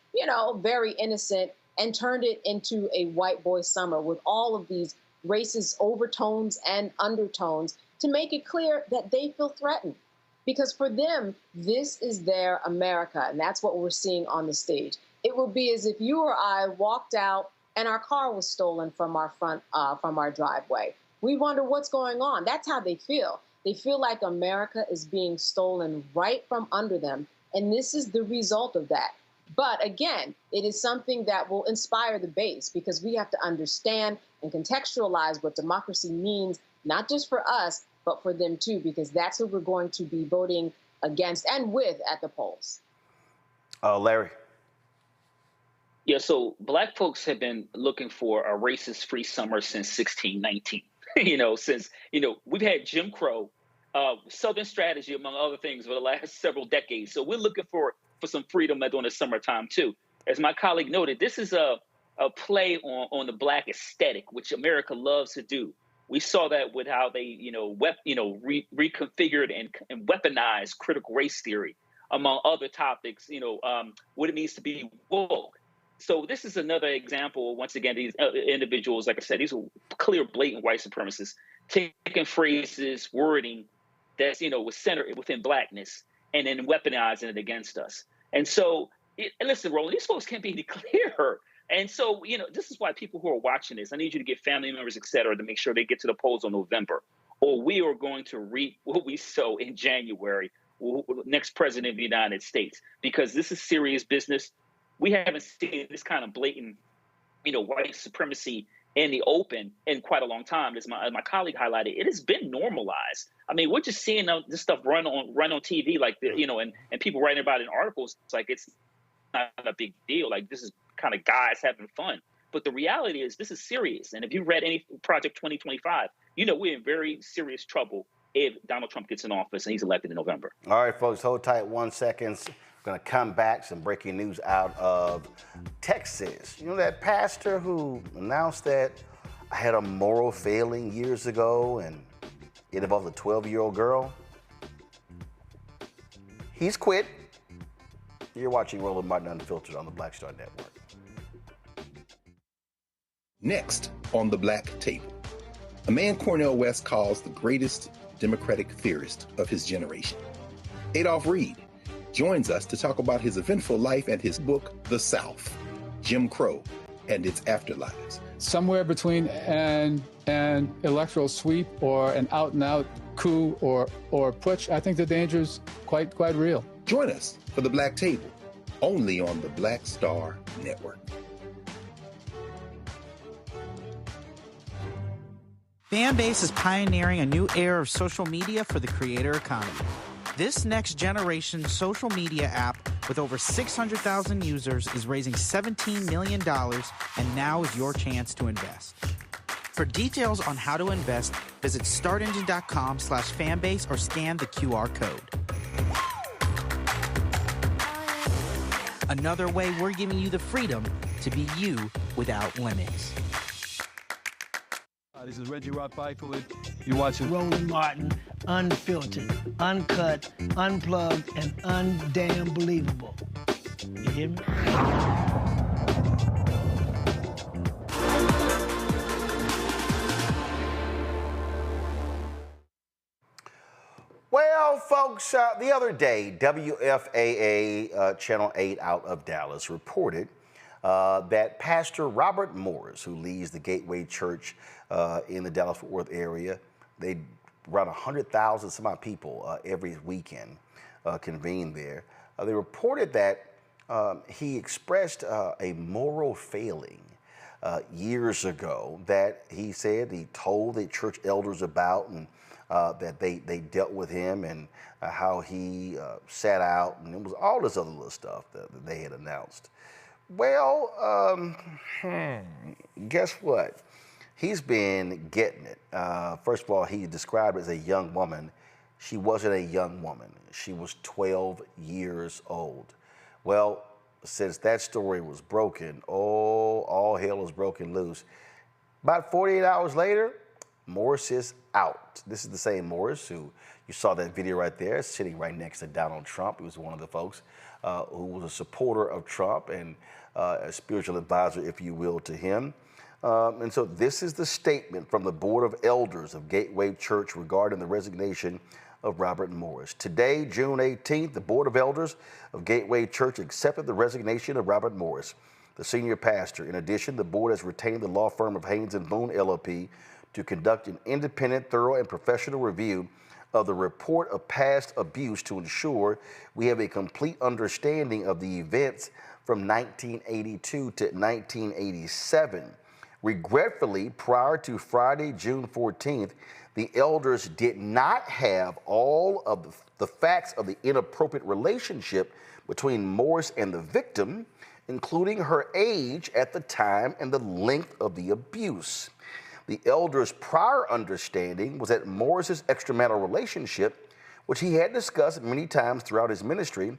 very innocent, and turned it into a white boy summer with all of these racist overtones and undertones to make it clear that they feel threatened. Because for them, this is their America, and that's what we're seeing on the stage. It would be as if you or I walked out and our car was stolen from our from our driveway. We wonder what's going on. That's how they feel. They feel like America is being stolen right from under them, and this is the result of that. But again, it is something that will inspire the base, because we have to understand and contextualize what democracy means, not just for us, but for them too, because that's who we're going to be voting against and with at the polls. Larry. Yeah, so black folks have been looking for a racist-free summer since 1619. Since we've had Jim Crow, Southern strategy, among other things, for the last several decades. So we're looking for some freedom during the summertime too. As my colleague noted, this is a play on the black aesthetic, which America loves to do. We saw that with how they, reconfigured and weaponized critical race theory, among other topics. What it means to be woke. So this is another example. Once again, these individuals, like I said, these are clear, blatant white supremacists taking phrases, wording that's was centered within blackness, and then weaponizing it against us. And so, listen, Roland, these folks can't be any clearer. And so, this is why people who are watching this, I need you to get family members, et cetera, to make sure they get to the polls in November, or we are going to reap what we sow in January next president of the United States, because this is serious business. We haven't seen this kind of blatant, white supremacy in the open in quite a long time. As my colleague highlighted, it has been normalized. I mean, we're just seeing this stuff run on TV, like and people writing about it in articles. It's like it's not a big deal. Like, this is kind of guys having fun. But the reality is this is serious. And if you read any Project 2025, we're in very serious trouble if Donald Trump gets in office and he's elected in November. All right, folks, hold tight 1 second. We're going to come back. Some breaking news out of Texas. You know that pastor who announced that I had a moral failing years ago and it involved a 12-year-old girl? He's quit. You're watching Roland Martin Unfiltered on the Black Star Network. Next on the Black Table, a man Cornel West calls the greatest Democratic theorist of his generation. Adolph Reed joins us to talk about his eventful life and his book, The South, Jim Crow and its Afterlives. Somewhere between an electoral sweep or an out-and-out coup or putsch, I think the danger is quite real. Join us for the Black Table, only on the Black Star Network. Fanbase is pioneering a new era of social media for the creator economy. This next generation social media app with over 600,000 users is raising $17 million, and now is your chance to invest. For details on how to invest, visit startengine.com/fanbase or scan the QR code. Another way we're giving you the freedom to be you without limits. This is Reggie Rock Byford. You're watching Roland Martin Unfiltered, Uncut, Unplugged, and Undamn Believable. You hear me? Well, folks, the other day, WFAA Channel 8 out of Dallas reported that Pastor Robert Morris, who leads the Gateway Church in the Dallas-Fort Worth area, they around 100,000 some odd people every weekend convene there. They reported that he expressed a moral failing years ago that he said he told the church elders about, and that they dealt with him, and how he sat out, and it was all this other little stuff that they had announced. Well, guess what? He's been getting it. First of all, he described it as a young woman. She wasn't a young woman. She was 12 years old. Well, since that story was broken, all hell is broken loose. About 48 hours later, Morris is out. This is the same Morris who you saw that video right there, sitting right next to Donald Trump. He was one of the folks who was a supporter of Trump and a spiritual advisor, if you will, to him. And so this is the statement from the Board of Elders of Gateway Church regarding the resignation of Robert Morris. Today, June 18th, the Board of Elders of Gateway Church accepted the resignation of Robert Morris, the senior pastor. In addition, the board has retained the law firm of Haynes & Boone, LLP, to conduct an independent, thorough, and professional review of the report of past abuse to ensure we have a complete understanding of the events from 1982 to 1987. Regretfully, prior to Friday, June 14th, the elders did not have all of the facts of the inappropriate relationship between Morris and the victim, including her age at the time and the length of the abuse. The elder's prior understanding was that Morris's extramarital relationship, which he had discussed many times throughout his ministry,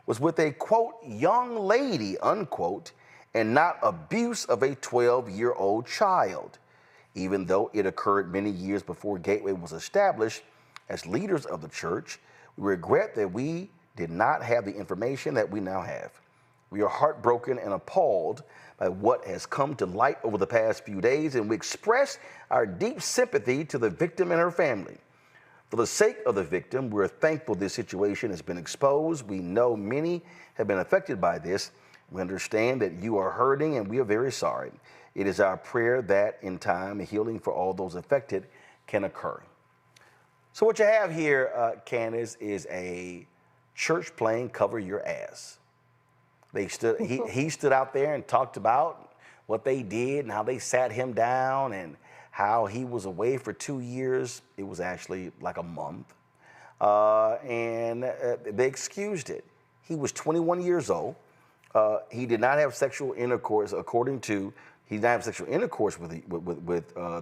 was with a, quote, young lady, unquote, and not abuse of a 12-year-old child. Even though it occurred many years before Gateway was established, as leaders of the church, we regret that we did not have the information that we now have. We are heartbroken and appalled by what has come to light over the past few days, and we express our deep sympathy to the victim and her family. For the sake of the victim, we're thankful this situation has been exposed. We know many have been affected by this. We understand that you are hurting, and we are very sorry. It is our prayer that in time, healing for all those affected can occur. So what you have here, Candace, is a church playing Cover Your Ass. He stood out there and talked about what they did and how they sat him down and how he was away for 2 years. It was actually like a month. And they excused it. He was 21 years old. He did not have sexual intercourse, he did not have sexual intercourse with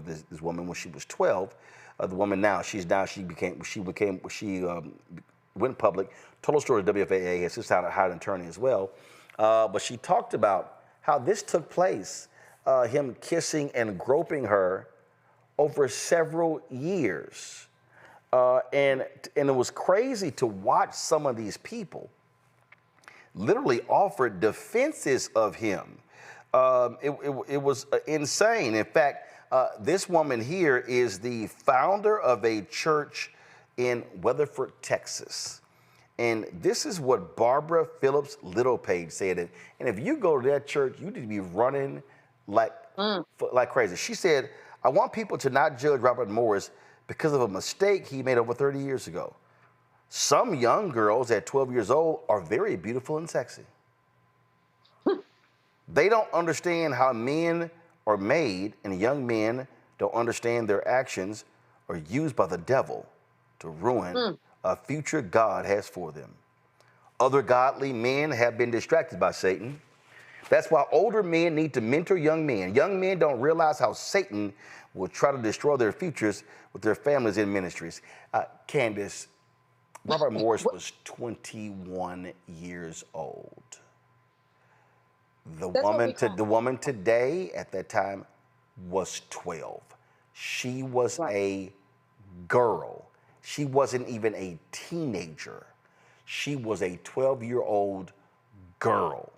this woman when she was 12. The woman now, she went public, told a story to WFAA, has just hired an attorney as well. But she talked about how this took place, him kissing and groping her over several years. And it was crazy to watch some of these people literally offer defenses of him. It was insane. In fact, this woman here is the founder of a church in Weatherford, Texas. And this is what Barbara Phillips Littlepage said. And if you go to that church, you need to be running like crazy. She said, I want people to not judge Robert Morris because of a mistake he made over 30 years ago. Some young girls at 12 years old are very beautiful and sexy. They don't understand how men are made, and young men don't understand their actions are used by the devil to ruin a future God has for them. Other godly men have been distracted by Satan. That's why older men need to mentor young men. Young men don't realize how Satan will try to destroy their futures with their families and ministries. Candace, Robert Morris was 21 years old. The woman today at that time was 12. She was a girl. She wasn't even a teenager. She was a 12-year-old girl.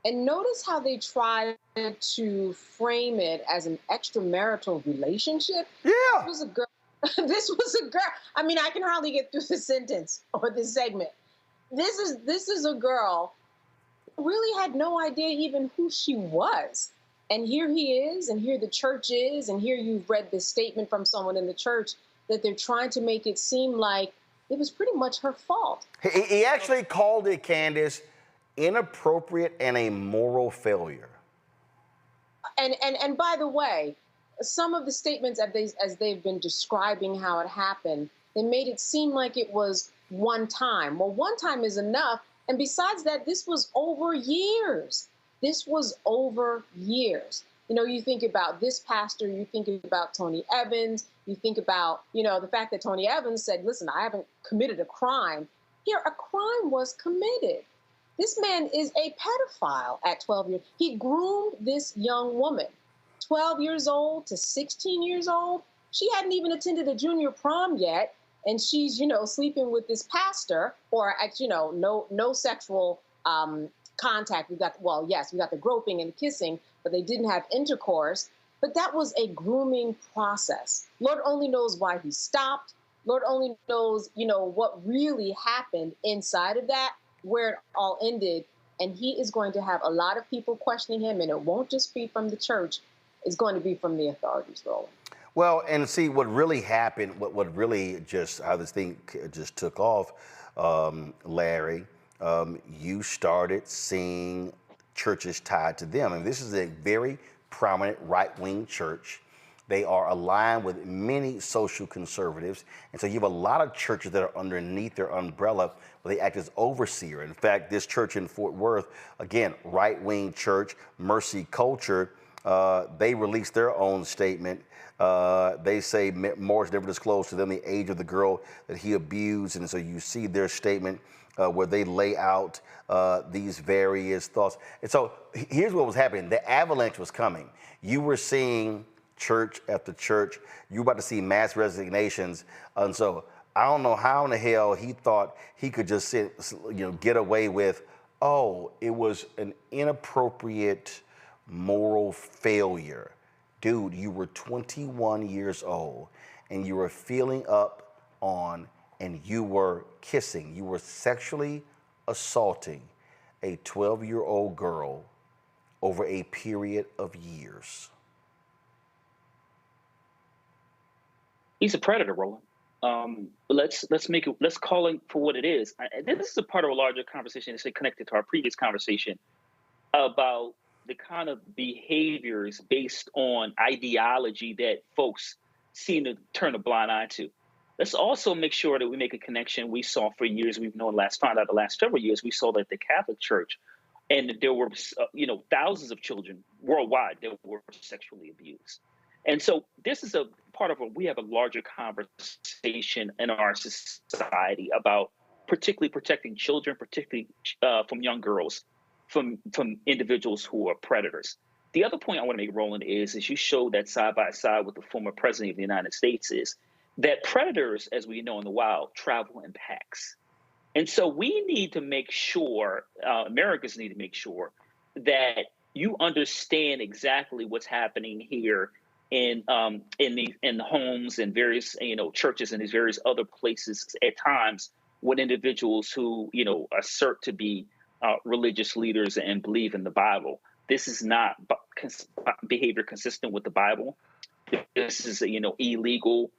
And notice how they tried to frame it as an extramarital relationship. Yeah. This was a girl. This was a girl. I mean, I can hardly get through the sentence or this segment. This is a girl who really had no idea even who she was. And here he is, and here the church is, and here you've read this statement from someone in the church that they're trying to make it seem like it was pretty much her fault. He actually called it, Candace, inappropriate and a moral failure. And by the way, some of the statements as they've been describing how it happened, they made it seem like it was one time. Well, one time is enough. And besides that, this was over years. This was over years. You know, you think about this pastor, you think about Tony Evans, you think about, the fact that Tony Evans said, listen, I haven't committed a crime. Here, a crime was committed. This man is a pedophile at 12 years. He groomed this young woman, 12 years old to 16 years old. She hadn't even attended a junior prom yet. And she's, sleeping with this pastor, or, no sexual contact. We got the groping and the kissing, but they didn't have intercourse. But that was a grooming process. Lord only knows why he stopped. Lord only knows, what really happened inside of that, where it all ended. And he is going to have a lot of people questioning him, and it won't just be from the church. It's going to be from the authorities, Roland. Well, and see what really happened, what really just, how this thing just took off, Larry, you started seeing churches tied to them. And this is a very prominent right-wing church. They are aligned with many social conservatives. And so you have a lot of churches that are underneath their umbrella where they act as overseer. In fact, this church in Fort Worth, again, right-wing church, Mercy Culture, they released their own statement. They say Morris never disclosed to them the age of the girl that he abused. And so you see their statement where they lay out these various thoughts. And so here's what was happening. The avalanche was coming. You were seeing church after church. You were about to see mass resignations. And so I don't know how in the hell he thought he could just get away with, it was an inappropriate moral failure. Dude, you were 21 years old and you were feeling up on and you were kissing. You were sexually assaulting a 12-year-old girl over a period of years. He's a predator, Roland. Let's call it for what it is. This is a part of a larger conversation that's connected to our previous conversation about the kind of behaviors based on ideology that folks seem to turn a blind eye to. Let's also make sure that we make a connection. We saw for years, found out the last several years, we saw that the Catholic Church, and there were, thousands of children worldwide that were sexually abused. And so this is a part of we have a larger conversation in our society about particularly protecting children, particularly from young girls, from individuals who are predators. The other point I want to make, Roland, is you show that side by side with the former president of the United States is that predators, as we know in the wild, travel in packs. And so we need to make sure, Americans need to make sure that you understand exactly what's happening here in the homes and various churches and these various other places at times when individuals who assert to be religious leaders and believe in the Bible. This is not behavior consistent with the Bible. This is illegal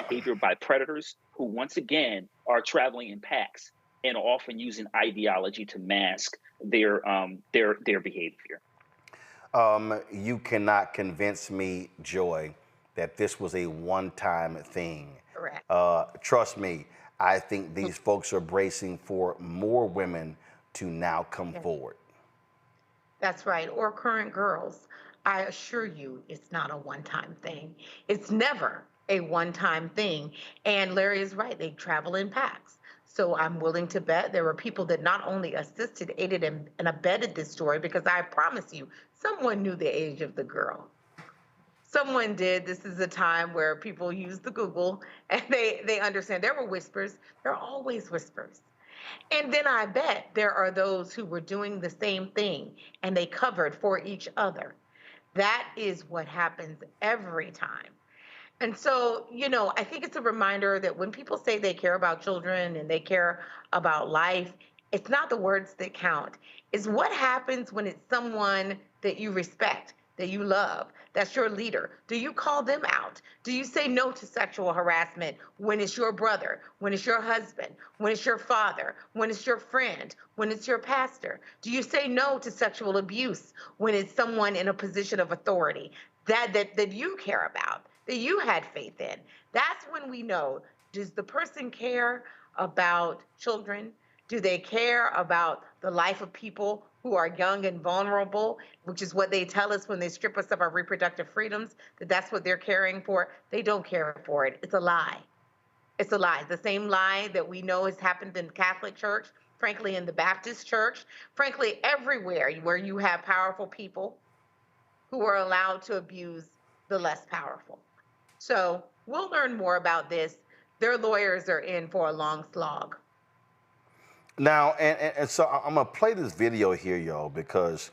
behavior by predators who once again are traveling in packs and are often using ideology to mask their behavior. You cannot convince me, Joy, that this was a one-time thing. Correct. Trust me, I think these folks are bracing for more women to now come forward. That's right. Or current girls. I assure you it's not a one-time thing. It's never a one-time thing. And Larry is right. They travel in packs. So I'm willing to bet there were people that not only assisted, aided, and abetted this story, because I promise you, someone knew the age of the girl. Someone did. This is a time where people use the Google and they understand. There were whispers. There are always whispers. And then I bet there are those who were doing the same thing and they covered for each other. That is what happens every time. And so, I think it's a reminder that when people say they care about children and they care about life, it's not the words that count. It's what happens when it's someone that you respect, that you love, that's your leader. Do you call them out? Do you say no to sexual harassment when it's your brother, when it's your husband, when it's your father, when it's your friend, when it's your pastor? Do you say no to sexual abuse when it's someone in a position of authority that you care about, that you had faith in? That's when we know, does the person care about children? Do they care about the life of people who are young and vulnerable, which is what they tell us when they strip us of our reproductive freedoms, that's what they're caring for? They don't care for it. It's a lie. It's a lie. The same lie that we know has happened in the Catholic Church, frankly, in the Baptist Church, frankly, everywhere where you have powerful people who are allowed to abuse the less powerful. So we'll learn more about this. Their lawyers are in for a long slog. Now, and so I'm going to play this video here, y'all, because,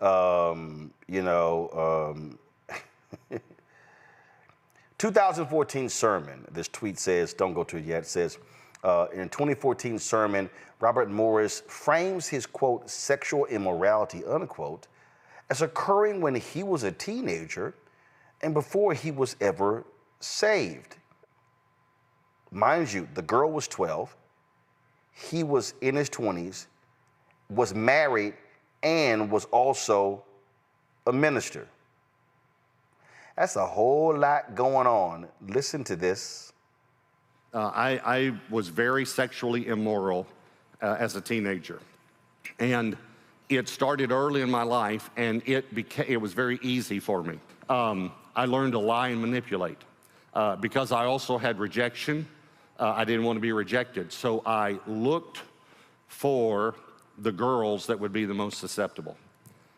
2014 sermon, this tweet says, don't go to it yet, says, in 2014 sermon, Robert Morris frames his, quote, sexual immorality, unquote, as occurring when he was a teenager and before he was ever saved. Mind you, the girl was 12. He was in his 20s, was married, and was also a minister. That's a whole lot going on. Listen to this. I was very sexually immoral as a teenager. And it started early in my life, and it was very easy for me. I learned to lie and manipulate. Because I also had rejection, I didn't want to be rejected. So I looked for the girls that would be the most susceptible.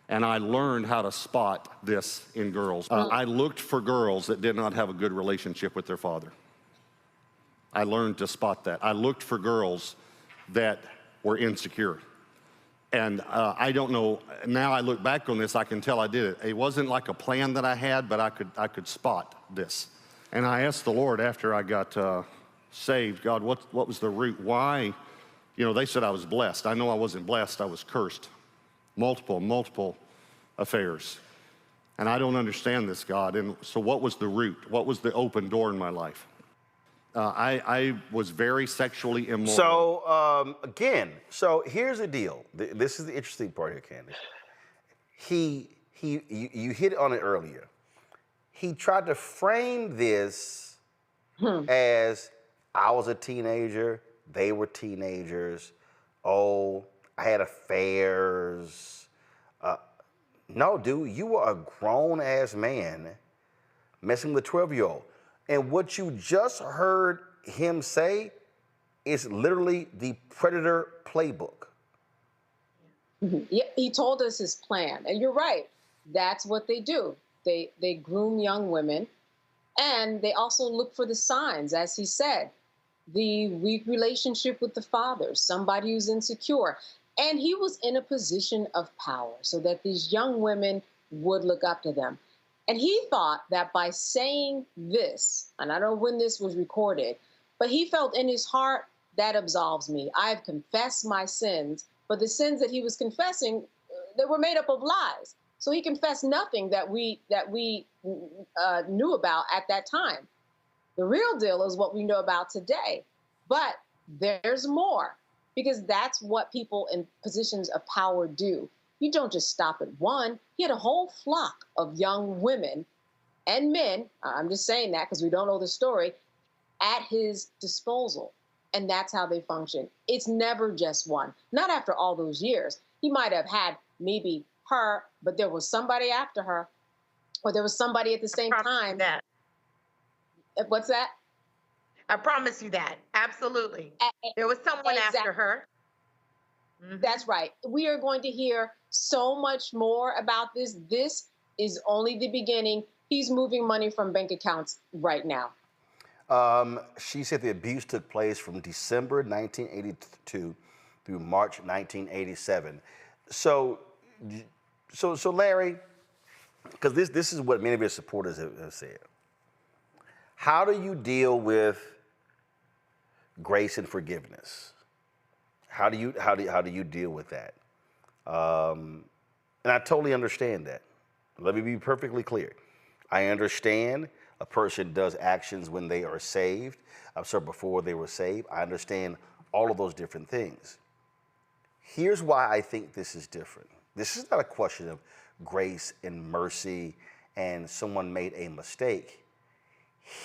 And I learned how to spot this in girls. I looked for girls that did not have a good relationship with their father. I learned to spot that. I looked for girls that were insecure. And I don't know, now I look back on this, I can tell I did it. It wasn't like a plan that I had, but I could spot this. And I asked the Lord after I got saved, God, what was the root? Why? They said I was blessed. I know I wasn't blessed, I was cursed. Multiple affairs. And I don't understand this, God. And so what was the root? What was the open door in my life? I was very sexually immoral. So, again, so here's the deal. This is the interesting part here, Candace. You hit on it earlier. He tried to frame this as I was a teenager, they were teenagers. Oh, I had affairs. No, dude, you were a grown-ass man messing with a 12-year-old. And what you just heard him say is literally the Predator playbook. Yeah, he told us his plan. And you're right. That's what they do. They groom young women, and they also look for the signs, as he said, the weak relationship with the father, somebody who's insecure. And he was in a position of power so that these young women would look up to them. And he thought that by saying this, and I don't know when this was recorded, but he felt in his heart, that absolves me. I've confessed my sins, but the sins that he was confessing, they were made up of lies. So he confessed nothing that we knew about at that time. The real deal is what we know about today. But there's more, because that's what people in positions of power do. You don't just stop at one. He had a whole flock of young women and men, I'm just saying that because we don't know the story, at his disposal. And that's how they function. It's never just one. Not after all those years. He might have had maybe her, but there was somebody after her, or there was somebody at the same time. That. What's that? I promise you that. Absolutely. There was someone after her. Mm-hmm. That's right. We are going to hear so much more about this. This is only the beginning. He's moving money from bank accounts right now. She said the abuse took place from December 1982 through March 1987. So Larry, because this is what many of your supporters have said. How do you deal with grace and forgiveness? How do you deal with that? And I totally understand that. Let me be perfectly clear. I understand a person does actions when they are saved. I'm sorry, before they were saved. I understand all of those different things. Here's why I think this is different. This is not a question of grace and mercy and someone made a mistake.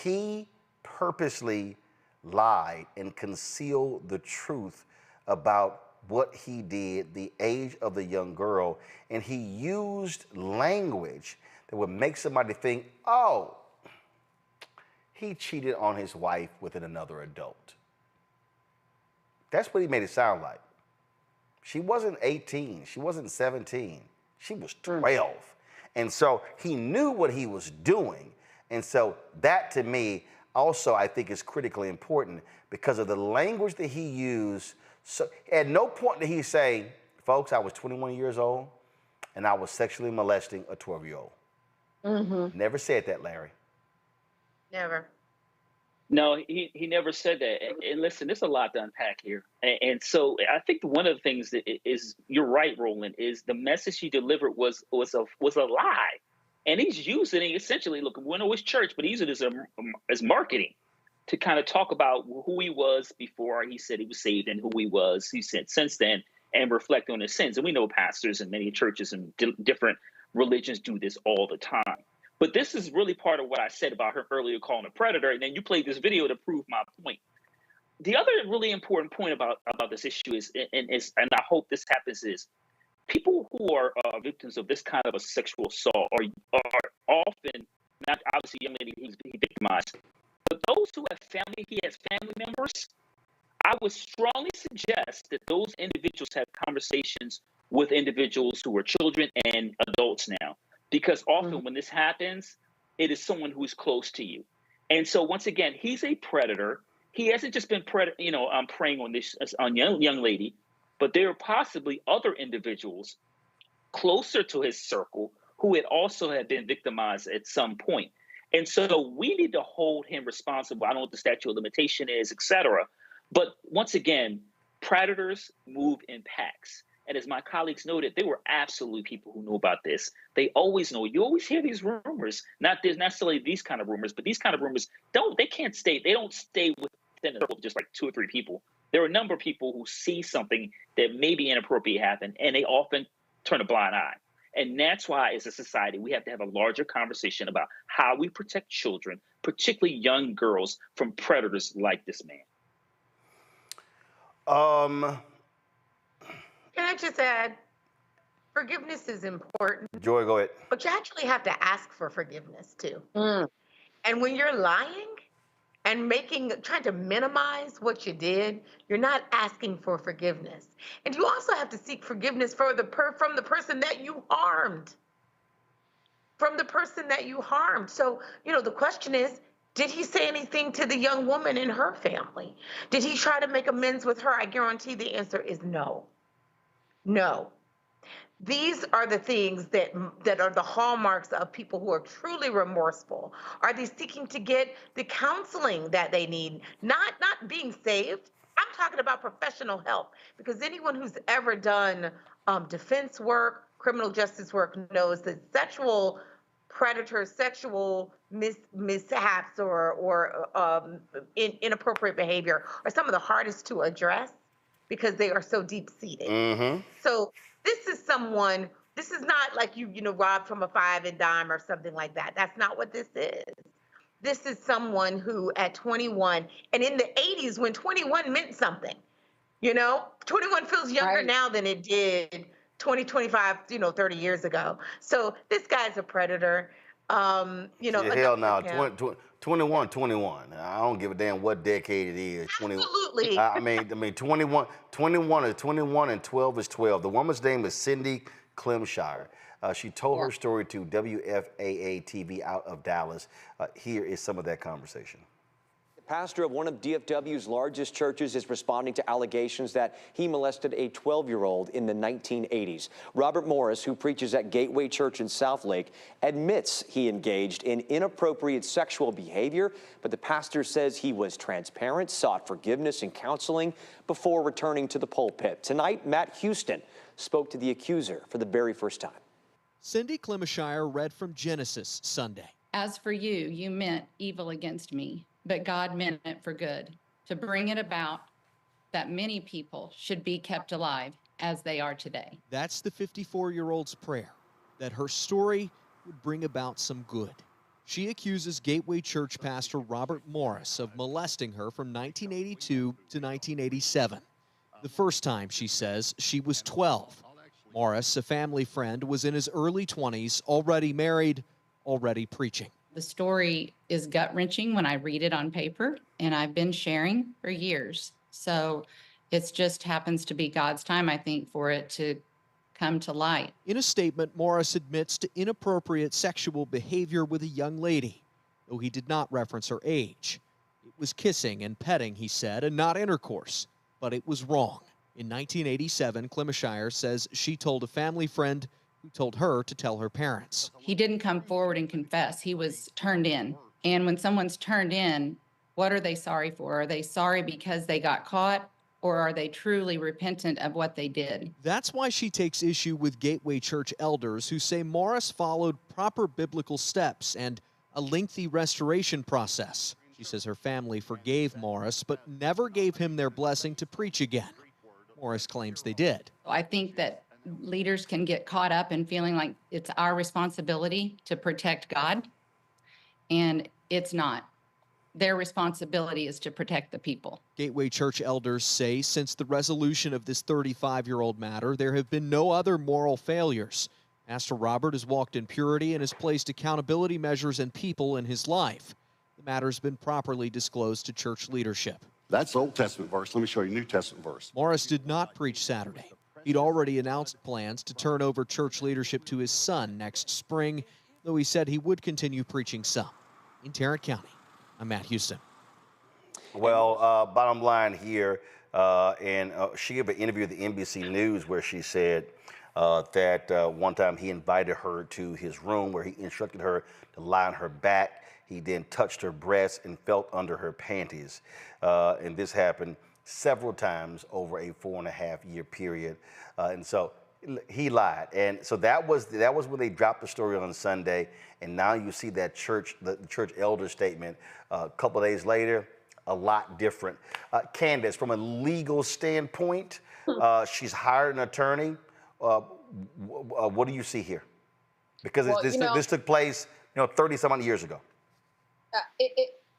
He purposely lied and concealed the truth about what he did, the age of the young girl, and he used language that would make somebody think, oh, he cheated on his wife with another adult. That's what he made it sound like. She wasn't 18, she wasn't 17, she was 12. And so he knew what he was doing. And so that to me also I think is critically important because of the language that he used. So at no point did he say, folks, I was 21 years old and I was sexually molesting a 12-year-old. Mm-hmm. Never said that, Larry. Never. No, he never said that. And listen, there's a lot to unpack here. And so I think one of the things that is, you're right, Roland, is the message he delivered was a lie. And he's using it essentially, look, we know it's church, but he's using it as marketing to kind of talk about who he was before he said he was saved and who he said since then, and reflect on his sins. And we know pastors and many churches and different religions do this all the time. But this is really part of what I said about her earlier calling a predator, and then you played this video to prove my point. The other really important point about this issue is, and I hope this happens, is people who are victims of this kind of a sexual assault are often, not obviously young lady he victimized, but those who have family, he has family members, I would strongly suggest that those individuals have conversations with individuals who are children and adults now. Because often when this happens, it is someone who is close to you. And so once again, he's a predator. He hasn't just been preying on young lady, but there are possibly other individuals closer to his circle who had been victimized at some point. And so we need to hold him responsible. I don't know what the statute of limitation is, et cetera. But once again, predators move in packs. And as my colleagues noted, there were absolutely people who knew about this. They always know. You always hear these rumors, not necessarily these kind of rumors, but these kind of rumors they don't stay within a circle of just like 2 or 3 people. There are a number of people who see something that may be inappropriate happen, and they often turn a blind eye. And that's why, as a society, we have to have a larger conversation about how we protect children, particularly young girls, from predators like this man. Can I just add, forgiveness is important. Joy, go ahead. But you actually have to ask for forgiveness too. And when you're lying and trying to minimize what you did, you're not asking for forgiveness. And you also have to seek forgiveness from the person that you harmed. From the person that you harmed. So, the question is, did he say anything to the young woman in her family? Did he try to make amends with her? I guarantee the answer is no. No. These are the things that are the hallmarks of people who are truly remorseful. Are they seeking to get the counseling that they need? Not being saved. I'm talking about professional help, because anyone who's ever done defense work, criminal justice work knows that sexual predators, sexual mishaps or inappropriate behavior are some of the hardest to address because they are so deep-seated. So this is not like you robbed from a 5 and dime or something like that. That's not what this is. This is someone who at 21, and in the 80s when 21 meant something, 21 feels younger now than it did 20, 25, 30 years ago. So this guy's a predator. Hell no, 21. I don't give a damn what decade it is. Absolutely. 21 is 21 and 12 is 12. The woman's name is Cindy Clemshire. She told her story to WFAA TV out of Dallas. Here is some of that conversation. The pastor of one of DFW's largest churches is responding to allegations that he molested a 12-year-old in the 1980s. Robert Morris, who preaches at Gateway Church in Southlake, admits he engaged in inappropriate sexual behavior, but the pastor says he was transparent, sought forgiveness and counseling before returning to the pulpit. Tonight, Matt Houston spoke to the accuser for the very first time. Cindy Clemshire read from Genesis Sunday. As for you, you meant evil against me, but God meant it for good, to bring it about that many people should be kept alive as they are today. That's the 54-year-old's prayer, that her story would bring about some good. She accuses Gateway Church pastor Robert Morris of molesting her from 1982 to 1987. The first time, she says, she was 12. Morris, a family friend, was in his early 20s, already married, already preaching. The story is gut-wrenching when I read it on paper, and I've been sharing for years. So it just happens to be God's time, I think, for it to come to light. In a statement, Morris admits to inappropriate sexual behavior with a young lady, though he did not reference her age. It was kissing and petting, he said, and not intercourse, but it was wrong. In 1987, Clemshire says she told a family friend who told her to tell her parents. He didn't come forward and confess. He was turned in. And when someone's turned in, what are they sorry for? Are they sorry because they got caught, or are they truly repentant of what they did? That's why she takes issue with Gateway Church elders who say Morris followed proper biblical steps and a lengthy restoration process. She says her family forgave Morris, but never gave him their blessing to preach again. Morris claims they did. I think that leaders can get caught up in feeling like it's our responsibility to protect God, and it's not. Their responsibility is to protect the people. Gateway Church elders say since the resolution of this 35-year-old matter, there have been no other moral failures. Pastor Robert has walked in purity and has placed accountability measures and people in his life. The matter's been properly disclosed to church leadership. That's Old Testament verse. Let me show you New Testament verse. Morris did not preach Saturday. He'd already announced plans to turn over church leadership to his son next spring, though he said he would continue preaching some. In Tarrant County, I'm Matt Houston. Well, bottom line here, she gave an interview at the NBC News where she said that one time he invited her to his room where he instructed her to lie on her back. He then touched her breasts and felt under her panties. And this happened several times over a 4.5-year period. And so he lied. And so that was when they dropped the story on Sunday. And now you see that the church elder statement a couple of days later, a lot different. Candace, from a legal standpoint, she's hired an attorney. What do you see here? Because this took place, 30-some years ago.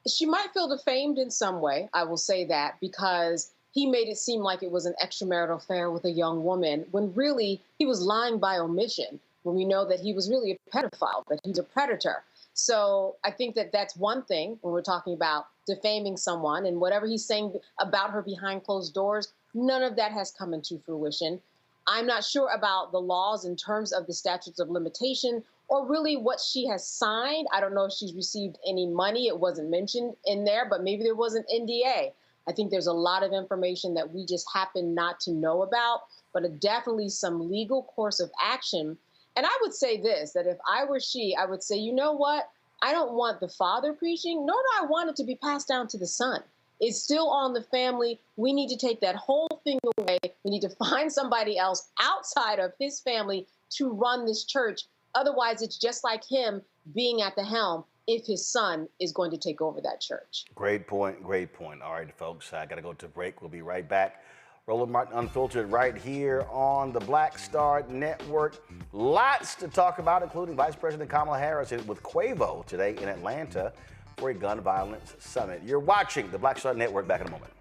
She might feel defamed in some way, I will say that, because he made it seem like it was an extramarital affair with a young woman, when really he was lying by omission, when we know that he was really a pedophile, that he's a predator. So I think that that's one thing when we're talking about defaming someone, and whatever he's saying about her behind closed doors, none of that has come into fruition. I'm not sure about the laws in terms of the statutes of limitation or really what she has signed. I don't know if she's received any money. It wasn't mentioned in there, but maybe there was an NDA. I think there's a lot of information that we just happen not to know about, but definitely some legal course of action. And I would say this, that if I were she, I would say, you know what? I don't want the father preaching, nor do I want it to be passed down to the son. It's still on the family. We need to take that whole thing away. We need to find somebody else outside of his family to run this church. Otherwise, it's just like him being at the helm if his son is going to take over that church. Great point, great point. All right, folks, I got to go to break. We'll be right back. Roland Martin Unfiltered right here on the Black Star Network. Lots to talk about, including Vice President Kamala Harris with Quavo today in Atlanta for a gun violence summit. You're watching the Black Star Network. Back in a moment.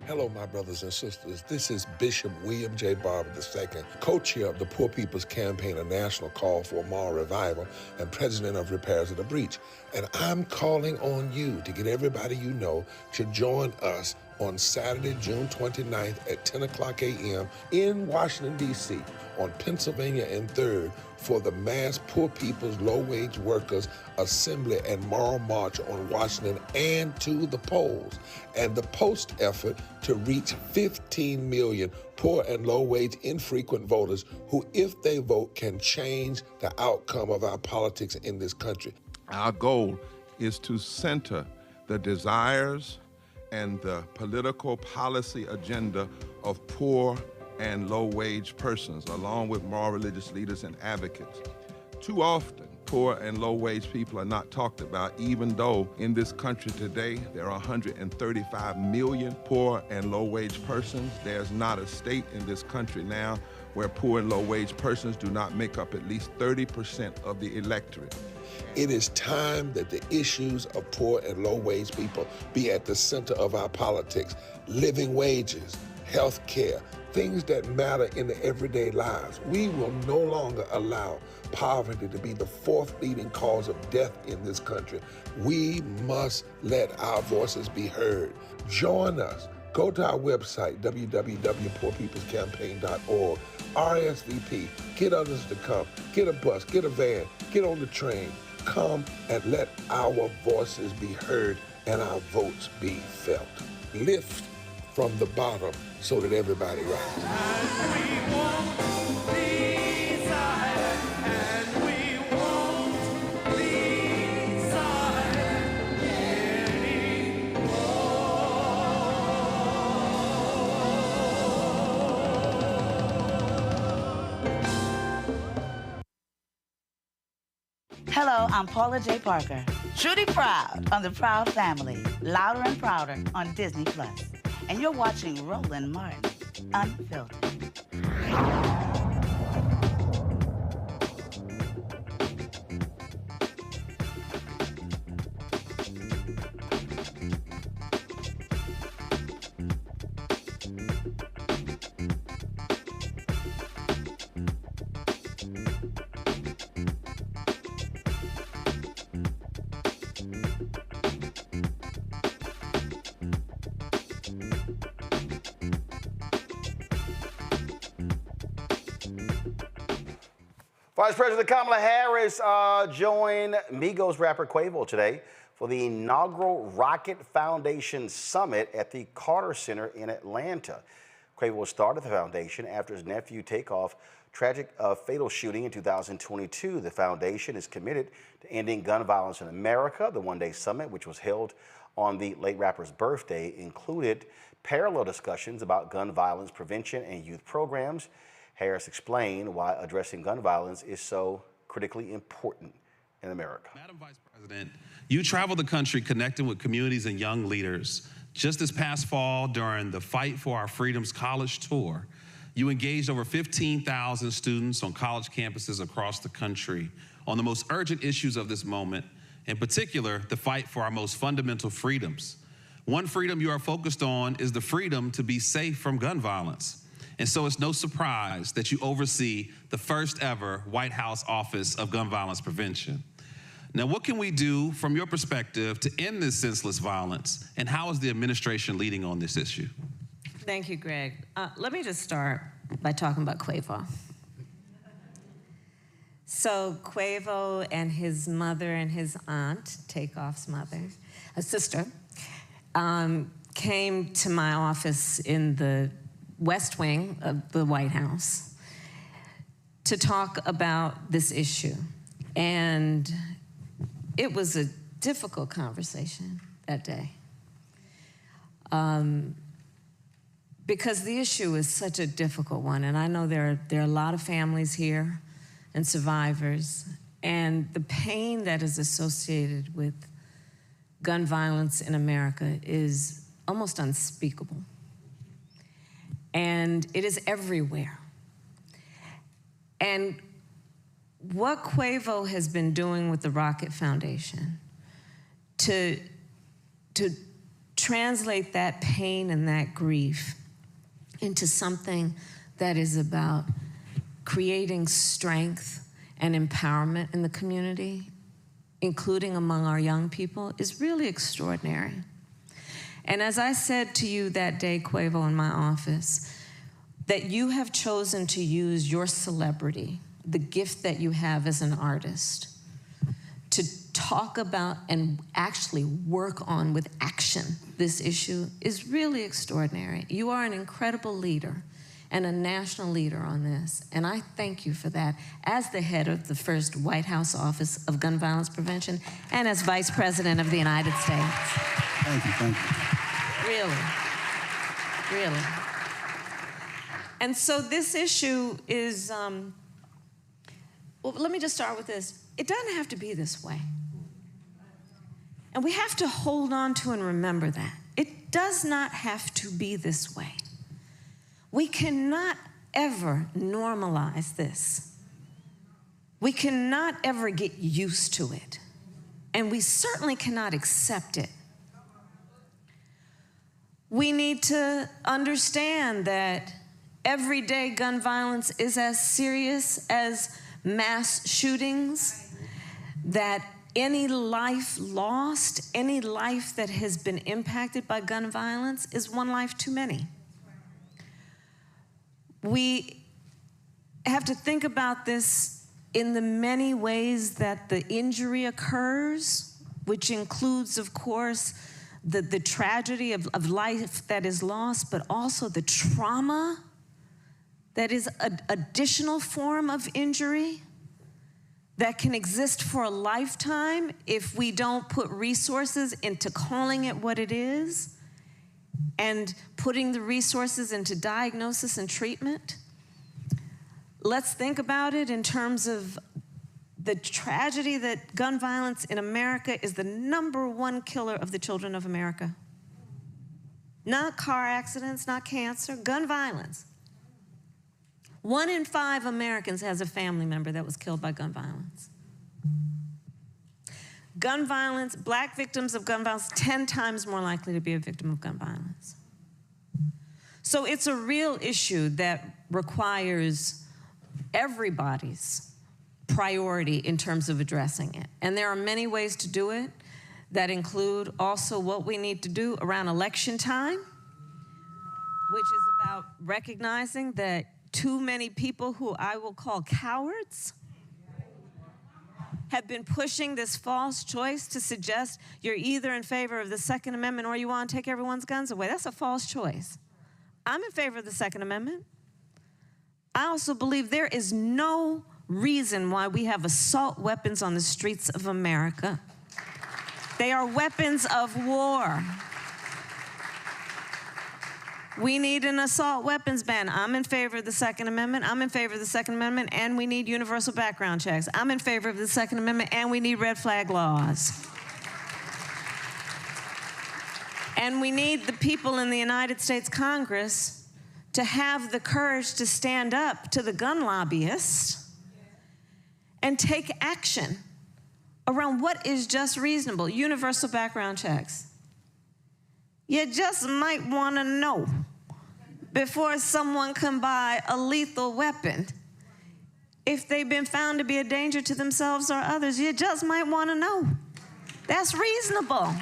Hello, my brothers and sisters. This is Bishop William J. Barber II, co-chair of the Poor People's Campaign, a national call for a moral revival, and president of Repairs of the Breach. And I'm calling on you to get everybody you know to join us on Saturday, June 29th at 10 o'clock a.m. in Washington, D.C. on Pennsylvania and 3rd for the mass Poor People's Low-Wage Workers Assembly and Moral March on Washington and to the polls, and the post effort to reach 15 million poor and low-wage infrequent voters who, if they vote, can change the outcome of our politics in this country. Our goal is to center the desires and the political policy agenda of poor and low-wage persons, along with moral religious leaders and advocates. Too often, poor and low-wage people are not talked about, even though in this country today, there are 135 million poor and low-wage persons. There's not a state in this country now where poor and low-wage persons do not make up at least 30% of the electorate. It is time that the issues of poor and low-wage people be at the center of our politics. Living wages, health care, things that matter in the everyday lives. We will no longer allow poverty to be the fourth leading cause of death in this country. We must let our voices be heard. Join us. Go to our website, www.poorpeoplescampaign.org. RSVP. Get others to come. Get a bus. Get a van. Get on the train. Come and let our voices be heard and our votes be felt. Lift from the bottom so that everybody rises. Hello, I'm Paula J. Parker. Truly proud on the Proud Family, Louder and Prouder on Disney+. And you're watching Roland Martin Unfiltered. Vice President Kamala Harris joined Migos rapper Quavo today for the inaugural Rocket Foundation Summit at the Carter Center in Atlanta. Quavo started the foundation after his nephew Takeoff's tragic fatal shooting in 2022. The foundation is committed to ending gun violence in America. The one-day summit, which was held on the late rapper's birthday included parallel discussions about gun violence prevention and youth programs. Harris explained why addressing gun violence is so critically important in America. Madam Vice President, you travel the country connecting with communities and young leaders. Just this past fall, during the Fight for Our Freedoms College Tour, you engaged over 15,000 students on college campuses across the country on the most urgent issues of this moment, in particular, the fight for our most fundamental freedoms. One freedom you are focused on is the freedom to be safe from gun violence. And so it's no surprise that you oversee the first ever White House Office of Gun Violence Prevention. Now, what can we do from your perspective to end this senseless violence, and how is the administration leading on this issue? Thank you, Greg. Let me just start by talking about Quavo. So Quavo and his mother and his aunt, Takeoff's mother, a sister, came to my office in the West Wing of the White House to talk about this issue. And it was a difficult conversation that day. Because the issue is such a difficult one, and I know there are a lot of families here and survivors, and the pain that is associated with gun violence in America is almost unspeakable. And it is everywhere. And what Quavo has been doing with the Rocket Foundation to translate that pain and that grief into something that is about creating strength and empowerment in the community, including among our young people, is really extraordinary. And as I said to you that day, Quavo, in my office, that you have chosen to use your celebrity, the gift that you have as an artist, to talk about and actually work on with action this issue is really extraordinary. You are an incredible leader and a national leader on this, and I thank you for that as the head of the first White House Office of Gun Violence Prevention and as Vice President of the United States. Thank you, thank you. Really, really. And so this issue is, well, let me just start with this. It doesn't have to be this way. And we have to hold on to and remember that. It does not have to be this way. We cannot ever normalize this. We cannot ever get used to it. And we certainly cannot accept it. We need to understand that everyday gun violence is as serious as mass shootings, that any life lost, any life that has been impacted by gun violence is one life too many. We have to think about this in the many ways that the injury occurs, which includes, of course, the tragedy of life that is lost, but also the trauma that is an additional form of injury that can exist for a lifetime if we don't put resources into calling it what it is and putting the resources into diagnosis and treatment. Let's think about it in terms of the tragedy that gun violence in America is the #1 killer of the children of America. Not car accidents, not cancer, gun violence. 1 in 5 Americans has a family member that was killed by gun violence. Gun violence, black victims of gun violence, 10 times more likely to be a victim of gun violence. So it's a real issue that requires everybody's priority in terms of addressing it. And there are many ways to do it that include also what we need to do around election time, which is about recognizing that too many people who I will call cowards have been pushing this false choice to suggest you're either in favor of the Second Amendment or you want to take everyone's guns away. That's a false choice. I'm in favor of the Second Amendment. I also believe there is no reason why we have assault weapons on the streets of America. They are weapons of war. We need an assault weapons ban. I'm in favor of the Second Amendment. I'm in favor of the Second Amendment, and we need universal background checks. I'm in favor of the Second Amendment, and we need red flag laws. And we need the people in the United States Congress to have the courage to stand up to the gun lobbyists and take action around what is just reasonable. Universal background checks. You just might want to know before someone can buy a lethal weapon. If they've been found to be a danger to themselves or others, you just might want to know. That's reasonable.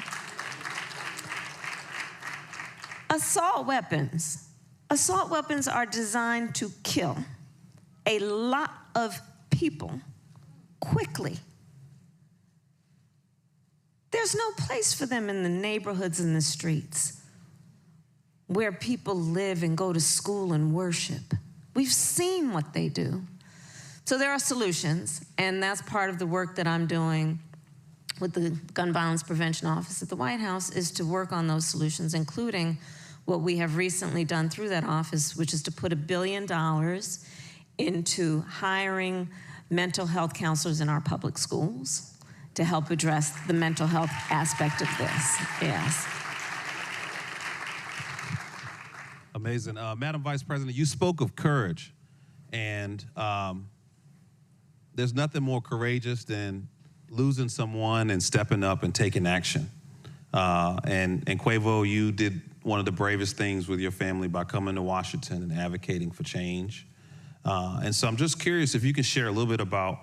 Assault weapons. Assault weapons are designed to kill a lot of people quickly. There's no place for them in the neighborhoods and the streets where people live and go to school and worship. We've seen what they do. So there are solutions, and that's part of the work that I'm doing with the Gun Violence Prevention Office at the White House, is to work on those solutions, including what we have recently done through that office, which is to put $1 billion into hiring mental health counselors in our public schools to help address the mental health aspect of this. Yes. Amazing. Madam Vice President, you spoke of courage, and there's nothing more courageous than losing someone and stepping up and taking action. And Quavo, you did one of the bravest things with your family by coming to Washington and advocating for change. And so I'm just curious if you can share a little bit about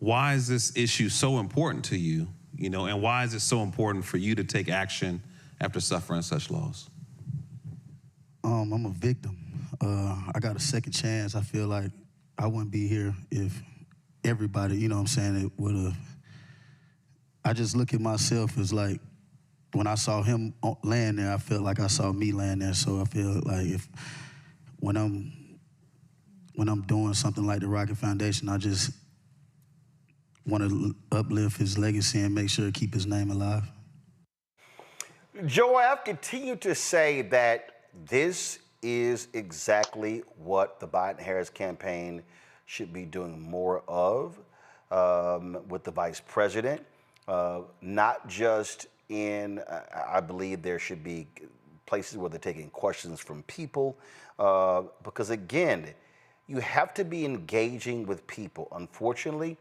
why is this issue so important to you, and why is it so important for you to take action after suffering such loss? I'm a victim. I got a second chance. I feel like I wouldn't be here if everybody, it would have. I just look at myself as like, when I saw him laying there, I felt like I saw me laying there. So I feel like when I'm doing something like the Rocket Foundation, I just want to uplift his legacy and make sure to keep his name alive. Joab continued to say that this is exactly what the Biden-Harris campaign should be doing more of with the vice president, not just in, I believe there should be places where they're taking questions from people, because again, you have to be engaging with people. Unfortunately,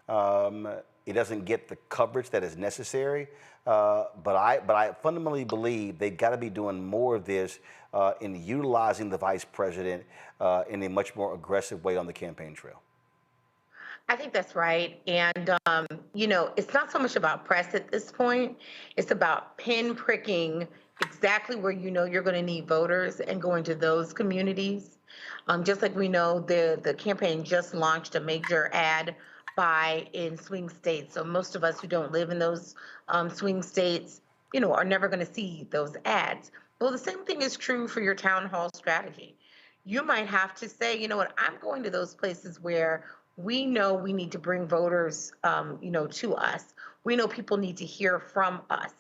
it doesn't get the coverage that is necessary, but I fundamentally believe they've got to be doing more of this in utilizing the vice president in a much more aggressive way on the campaign trail. I think that's right. And, it's not so much about press at this point. It's about pinpricking exactly where you're going to need voters and going to those communities. Just like we know the campaign just launched a major ad buy in swing states. So most of us who don't live in those swing states, are never going to see those ads. Well, the same thing is true for your town hall strategy. You might have to say, I'm going to those places where we know we need to bring voters, to us. We know people need to hear from us.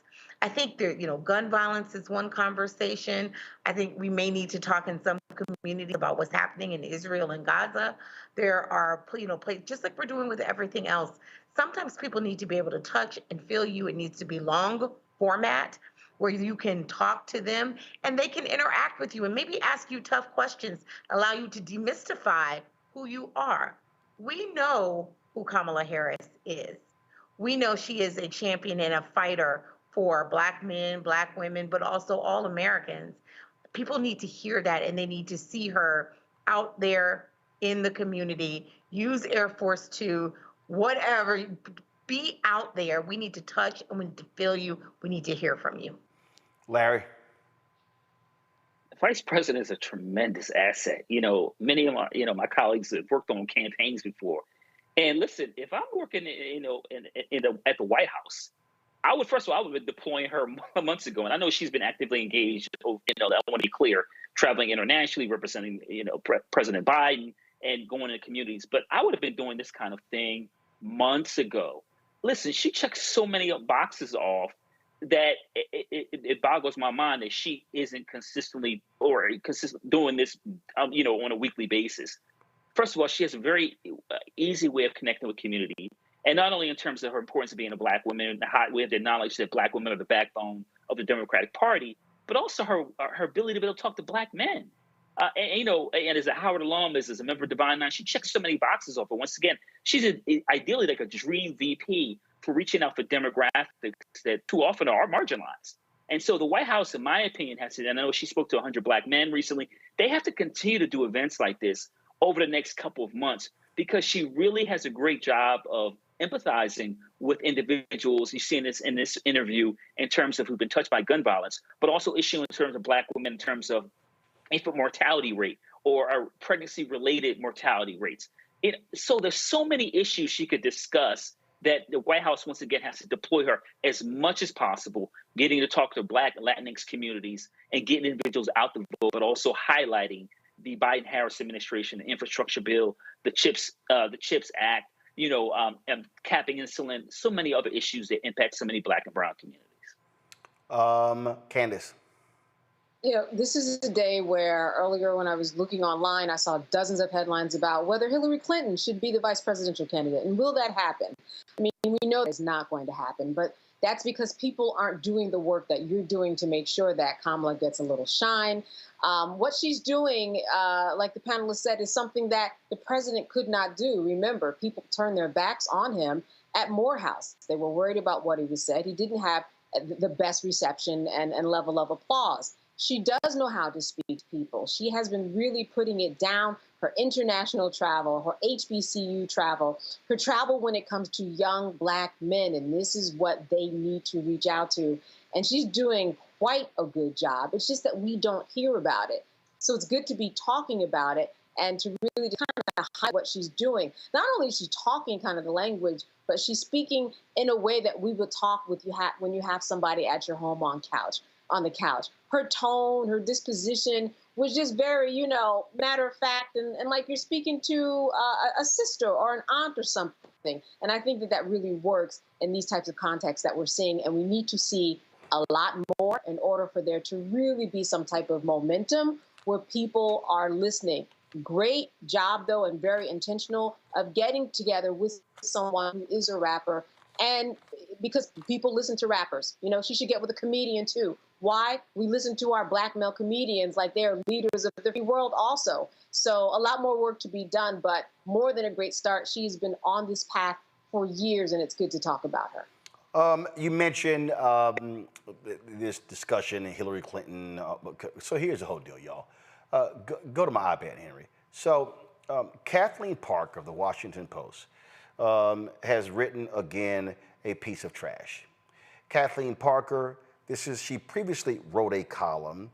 I think gun violence is one conversation. I think we may need to talk in some communities about what's happening in Israel and Gaza. There are, places, just like we're doing with everything else. Sometimes people need to be able to touch and feel you. It needs to be long format where you can talk to them and they can interact with you and maybe ask you tough questions, allow you to demystify who you are. We know who Kamala Harris is. We know she is a champion and a fighter for Black men, Black women, but also all Americans. People need to hear that and they need to see her out there in the community, use Air Force 2, whatever, be out there. We need to touch and we need to feel you. We need to hear from you. Larry. The vice president is a tremendous asset. Many of my colleagues have worked on campaigns before. And listen, if I'm working, at the White House, I would have been deploying her months ago. And I know she's been actively engaged. I want to be clear, traveling internationally, representing, President Biden and going into communities. But I would have been doing this kind of thing months ago. Listen, she checks so many boxes off that it boggles my mind that she isn't consistently doing this, on a weekly basis. First of all, she has a very easy way of connecting with community. And not only in terms of her importance of being a Black woman, we have to acknowledge that Black women are the backbone of the Democratic Party, but also her ability to be able to talk to Black men. And as a Howard alum, as a member of Divine Nine, she checks so many boxes off. But once again, she's ideally like a dream VP for reaching out for demographics that too often are marginalized. And so the White House, in my opinion, has to, and I know she spoke to 100 Black men recently, they have to continue to do events like this over the next couple of months, because she really has a great job of empathizing with individuals. You see in this interview in terms of who've been touched by gun violence, but also issue in terms of Black women in terms of infant mortality rate or pregnancy-related mortality rates. So there's so many issues she could discuss that the White House, once again, has to deploy her as much as possible, getting to talk to Black and Latinx communities and getting individuals out the vote, but also highlighting the Biden-Harris administration, the infrastructure bill, the CHIPS Act, and capping insulin, so many other issues that impact so many Black and brown communities. Candace. This is a day where earlier when I was looking online, I saw dozens of headlines about whether Hillary Clinton should be the vice presidential candidate. And will that happen? I mean, we know it's not going to happen, but that's because people aren't doing the work that you're doing to make sure that Kamala gets a little shine. What she's doing, like the panelists said, is something that the president could not do. Remember, people turned their backs on him at Morehouse. They were worried about what he was said. He didn't have the best reception and level of applause. She does know how to speak to people. She has been really putting it down. Her international travel, her HBCU travel, her travel when it comes to young Black men, and this is what they need to reach out to. And she's doing quite a good job. It's just that we don't hear about it. So it's good to be talking about it and to really kind of highlight what she's doing. Not only is she talking kind of the language, but she's speaking in a way that we would talk with when you have somebody at your home on the couch. Her tone, her disposition was just very, matter of fact, and like you're speaking to a sister or an aunt or something. And I think that really works in these types of contexts that we're seeing, and we need to see a lot more in order for there to really be some type of momentum where people are listening. Great job, though, and very intentional of getting together with someone who is a rapper. And because people listen to rappers, she should get with a comedian, too. Why? We listen to our Black male comedians like they're leaders of the free world also. So a lot more work to be done, but more than a great start. She's been on this path for years, and it's good to talk about her. You mentioned this discussion in Hillary Clinton. So here's the whole deal, y'all. Go to my iPad, Henry. So Kathleen Parker of the Washington Post has written again a piece of trash. Kathleen Parker, she previously wrote a column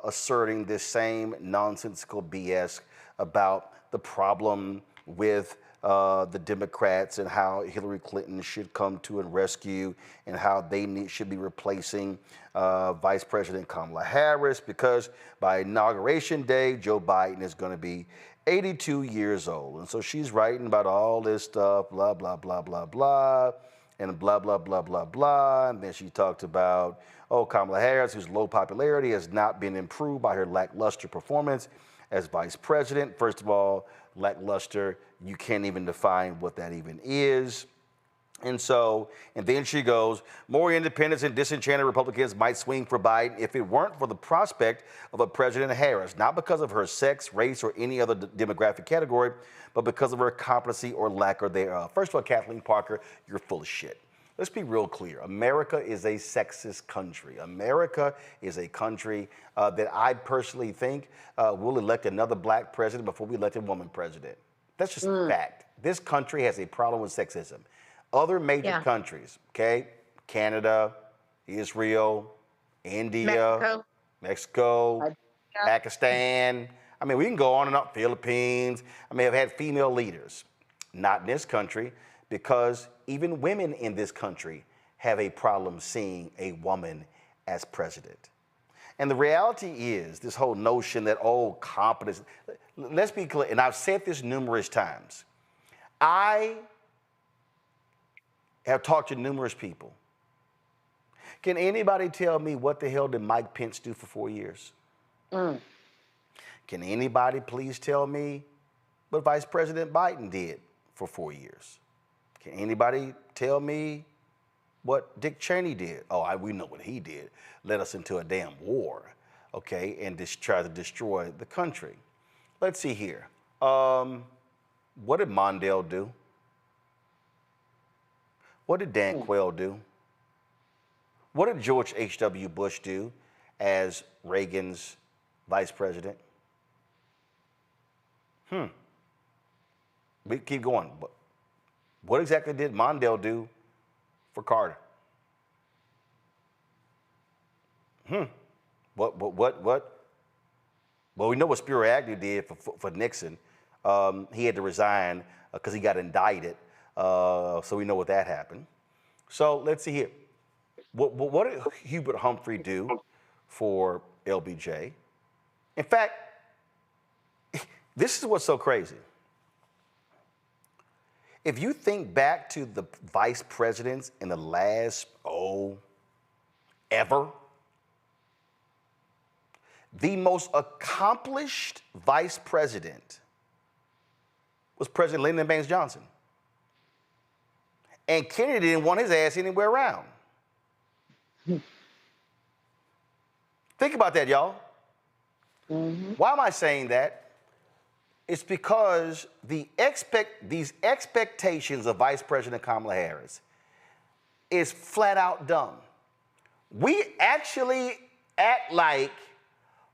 asserting this same nonsensical BS about the problem with the Democrats and how Hillary Clinton should come to and rescue and how they should be replacing Vice President Kamala Harris, because by Inauguration Day, Joe Biden is going to be 82 years old. And so she's writing about all this stuff, blah, blah, blah, blah, blah, and blah, blah, blah, blah, blah. And then she talked about, Kamala Harris, whose low popularity has not been improved by her lackluster performance as vice president. First of all, lackluster, you can't even define what that even is. And then she goes, more independents and disenchanted Republicans might swing for Biden if it weren't for the prospect of a President Harris, not because of her sex, race, or any other demographic category, but because of her competency or lack thereof. First of all, Kathleen Parker, you're full of shit. Let's be real clear. America is a sexist country. America is a country that I personally think will elect another Black president before we elect a woman president. That's just a fact. This country has a problem with sexism. Other major countries, Canada, Israel, India, Mexico, Pakistan. I mean, we can go on and on, Philippines. Have had female leaders. Not in this country, because even women in this country have a problem seeing a woman as president. And the reality is this whole notion that, competence. Let's be clear, and I've said this numerous times. I have talked to numerous people. Can anybody tell me what the hell did Mike Pence do for 4 years? Can anybody please tell me what Vice President Biden did for 4 years? Can anybody tell me what Dick Cheney did? Oh, we know what he did. Led us into a damn war, okay, and try to destroy the country. Let's see here. What did Mondale do? What did Dan Quayle do? What did George H.W. Bush do as Reagan's vice president? We keep going. What exactly did Mondale do for Carter? What? Well, we know what Spiro Agnew did for Nixon. He had to resign because he got indicted. So we know what that happened. So let's see here. What did Hubert Humphrey do for LBJ? In fact, this is what's so crazy. If you think back to the vice presidents in the last, ever, the most accomplished vice president was President Lyndon Baines Johnson. And Kennedy didn't want his ass anywhere around. Think about that, y'all. Why am I saying that? It's because these expectations of Vice President Kamala Harris is flat out dumb. We actually act like,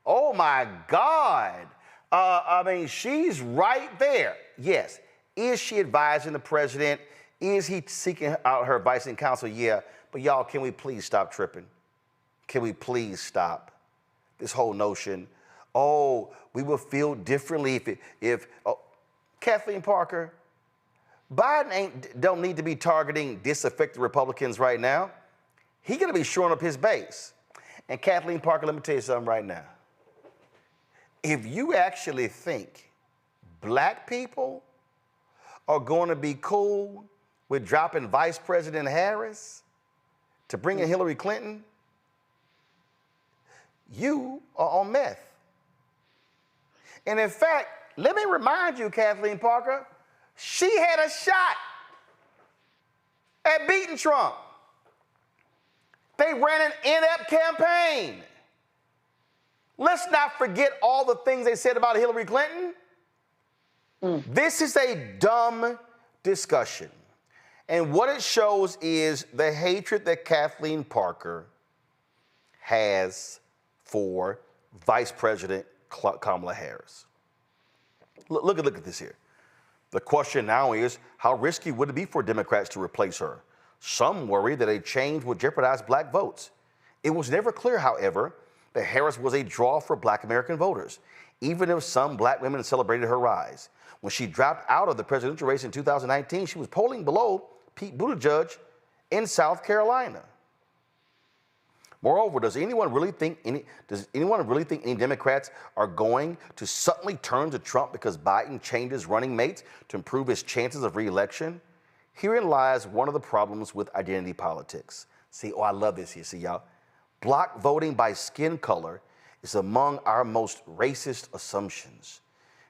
oh my God, I mean, she's right there. Yes. Is she advising the president? Is he seeking out her advice and counsel? Yeah. But y'all, can we please stop tripping? Can we please stop this whole notion? Oh, we will feel differently if Kathleen Parker, Biden don't need to be targeting disaffected Republicans right now. He's going to be shoring up his base. And Kathleen Parker, let me tell you something right now. If you actually think black people are going to be cool with dropping Vice President Harris to bring in Hillary Clinton, you are on meth. And in fact, let me remind you, Kathleen Parker, she had a shot at beating Trump. They ran an inept campaign. Let's not forget all the things they said about Hillary Clinton. This is a dumb discussion. And what it shows is the hatred that Kathleen Parker has for Vice President Kamala Harris. Look at this here. The question now is, how risky would it be for Democrats to replace her? Some worry that a change would jeopardize black votes. It was never clear, however, that Harris was a draw for black American voters, even if some black women celebrated her rise. When she dropped out of the presidential race in 2019, she was polling below Pete Buttigieg in South Carolina. Moreover, does anyone really think any Democrats are going to suddenly turn to Trump because Biden changed his running mates to improve his chances of re-election? Herein lies one of the problems with identity politics. See, I love this here. See, y'all, block voting by skin color is among our most racist assumptions.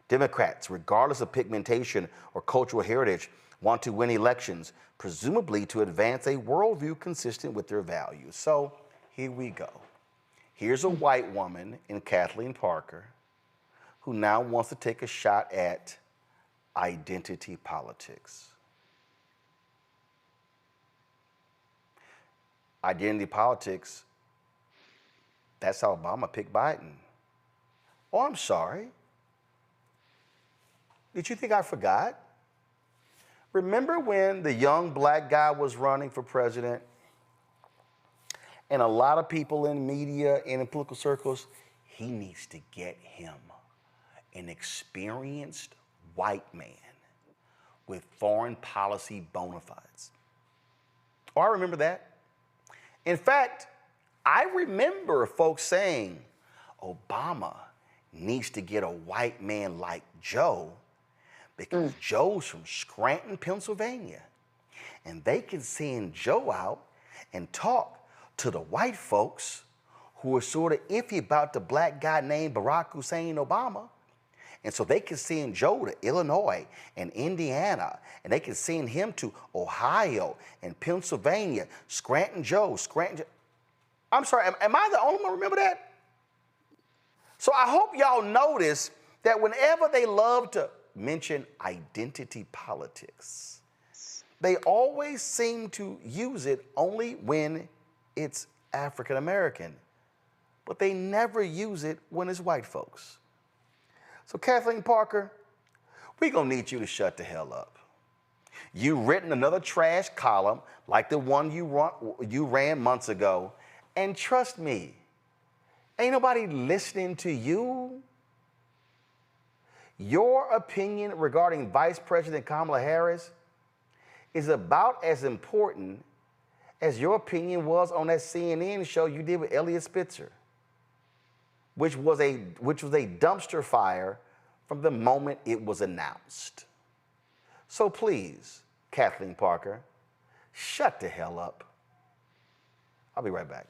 Democrats, regardless of pigmentation or cultural heritage, want to win elections, presumably to advance a worldview consistent with their values. So here we go. Here's a white woman in Kathleen Parker who now wants to take a shot at identity politics. Identity politics, that's how Obama picked Biden. Oh, I'm sorry. Did you think I forgot? Remember when the young black guy was running for president? And a lot of people in media and in political circles, he needs to get him an experienced white man with foreign policy bona fides. Oh, I remember that. In fact, I remember folks saying, Obama needs to get a white man like Joe because Joe's from Scranton, Pennsylvania. And they can send Joe out and talk to the white folks who are sort of iffy about the black guy named Barack Hussein Obama. And so they can send Joe to Illinois and Indiana, and they can send him to Ohio and Pennsylvania, Scranton Joe. I'm sorry, am I the only one remember that? So I hope y'all notice that whenever they love to mention identity politics, they always seem to use it only when it's African American, but they never use it when it's white folks. So Kathleen Parker, we're gonna need you to shut the hell up. You've written another trash column like the one you ran months ago, and trust me, ain't nobody listening to you. Your opinion regarding Vice President Kamala Harris is about as important as your opinion was on that CNN show you did with Elliot Spitzer, which was a dumpster fire from the moment it was announced. So please, Kathleen Parker, shut the hell up. I'll be right back.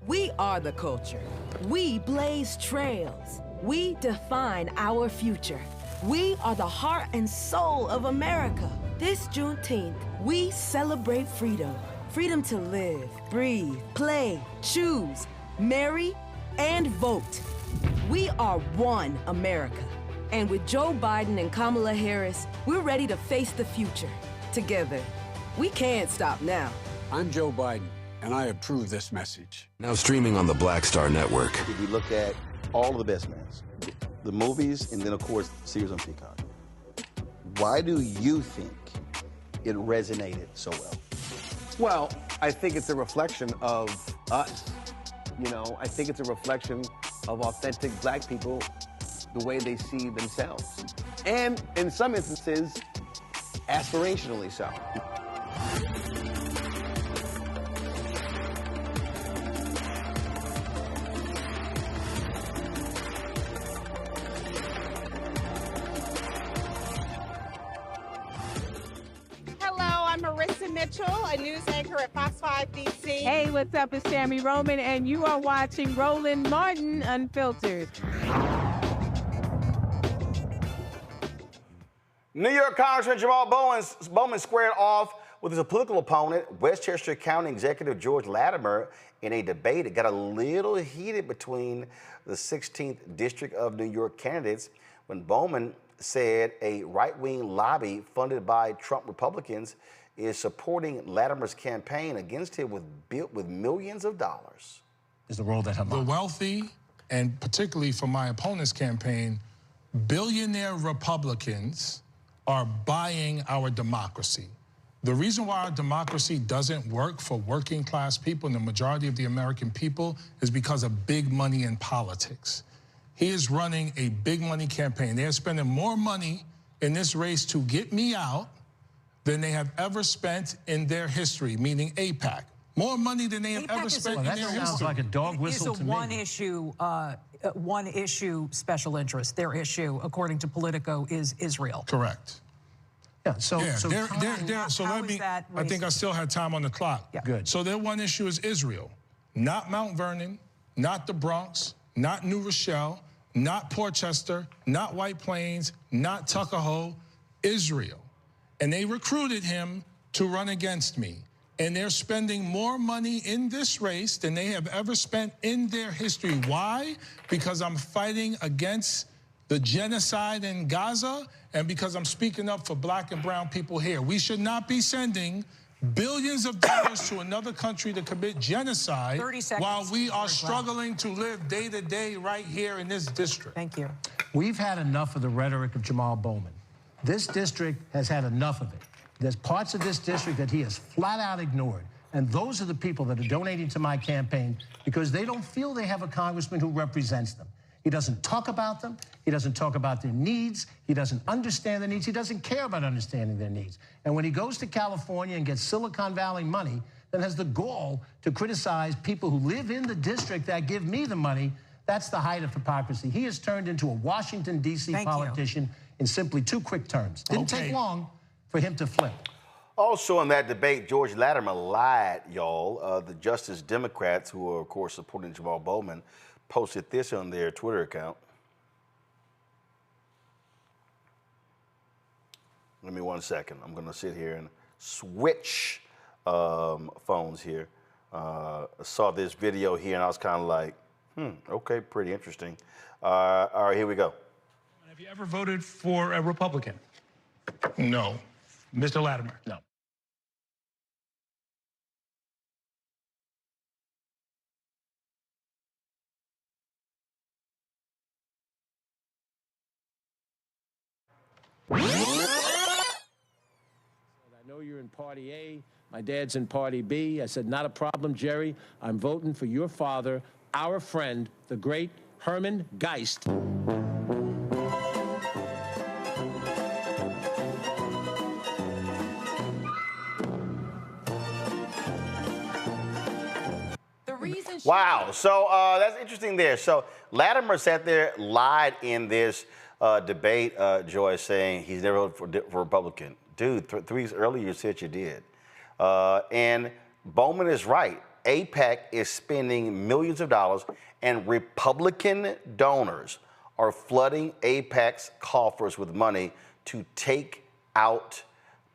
We are the culture. We blaze trails. We define our future. We are the heart and soul of America. This Juneteenth, we celebrate freedom. Freedom to live, breathe, play, choose, marry, and vote. We are one America. And with Joe Biden and Kamala Harris, we're ready to face the future together. We can't stop now. I'm Joe Biden, and I approve this message. Now streaming on the Black Star Network. If we look at all of the best mans, the movies, and then of course, series on Peacock, why do you think it resonated so well? Well, I think it's a reflection of us. You know, I think it's a reflection of authentic black people, the way they see themselves. And in some instances, aspirationally so. Mitchell, a news anchor at Fox 5 DC. Hey, what's up? It's Tammy Roman, and you are watching Roland Martin Unfiltered. New York Congressman Jamal Bowman squared off with his political opponent, Westchester County Executive George Latimer, in a debate that got a little heated between the 16th District of New York candidates when Bowman said a right-wing lobby funded by Trump Republicans is supporting Latimer's campaign against him with millions of dollars. Is the role that the wealthy, and particularly for my opponent's campaign, billionaire Republicans are buying our democracy. The reason why our democracy doesn't work for working class people and the majority of the American people is because of big money in politics. He is running a big money campaign. They are spending more money in this race to get me out than they have ever spent in their history, meaning AIPAC. More money than they have ever spent in their history. That sounds like a dog whistle to me. It's a one issue special interest. Their issue, according to Politico, is Israel. Correct. Yeah, I think I still had time on the clock. Yeah. Good. So their one issue is Israel, not Mount Vernon, not the Bronx, not New Rochelle, not Portchester, not White Plains, not Tuckahoe, Israel. And they recruited him to run against me. And they're spending more money in this race than they have ever spent in their history. Why? Because I'm fighting against the genocide in Gaza and because I'm speaking up for black and brown people here. We should not be sending billions of dollars to another country to commit genocide while we are struggling to live day to day right here in this district. Thank you. We've had enough of the rhetoric of Jamal Bowman. This district has had enough of it. There's parts of this district that he has flat out ignored. And those are the people that are donating to my campaign because they don't feel they have a congressman who represents them. He doesn't talk about them. He doesn't talk about their needs. He doesn't understand their needs. He doesn't care about understanding their needs. And when he goes to California and gets Silicon Valley money, then has the gall to criticize people who live in the district that give me the money, that's the height of hypocrisy. He has turned into a Washington, D.C. politician in simply 2 quick terms. Didn't take long for him to flip. Also in that debate, George Latimer lied, y'all. The Justice Democrats, who are, of course, supporting Jamal Bowman, posted this on their Twitter account. Give me 1 second. I'm going to sit here and switch phones here. I saw this video here, and I was kind of like, okay, pretty interesting. All right, here we go. Have you ever voted for a Republican? No. Mr. Latimer? No. I know you're in Party A. My dad's in Party B. I said, not a problem, Jerry. I'm voting for your father, our friend, the great Herman Geist. Wow, so that's interesting there. So Latimer sat there, lied in this debate, Joy, saying he's never voted for Republican. Dude, 3 weeks earlier you said you did. And Bowman is right. AIPAC is spending millions of dollars, and Republican donors are flooding AIPAC's coffers with money to take out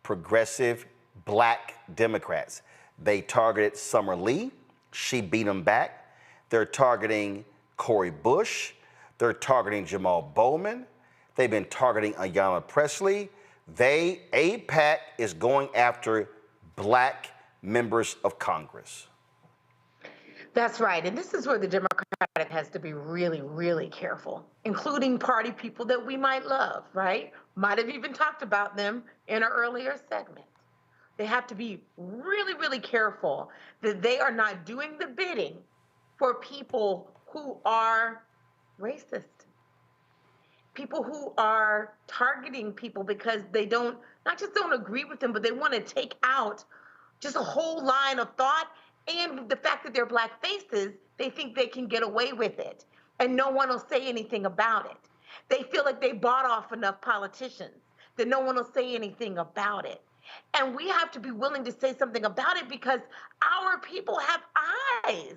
progressive black Democrats. They targeted Summer Lee. She beat them back. They're targeting Cori Bush. They're targeting Jamal Bowman. They've been targeting Ayanna Pressley. AIPAC is going after black members of Congress. That's right. And this is where the Democratic has to be really, really careful, including party people that we might love, right? Might have even talked about them in an earlier segment. They have to be really, really careful that they are not doing the bidding for people who are racist, people who are targeting people because they don't agree with them, but they want to take out just a whole line of thought. And the fact that they're black faces, they think they can get away with it and no one will say anything about it. They feel like they bought off enough politicians that no one will say anything about it. And we have to be willing to say something about it because our people have eyes.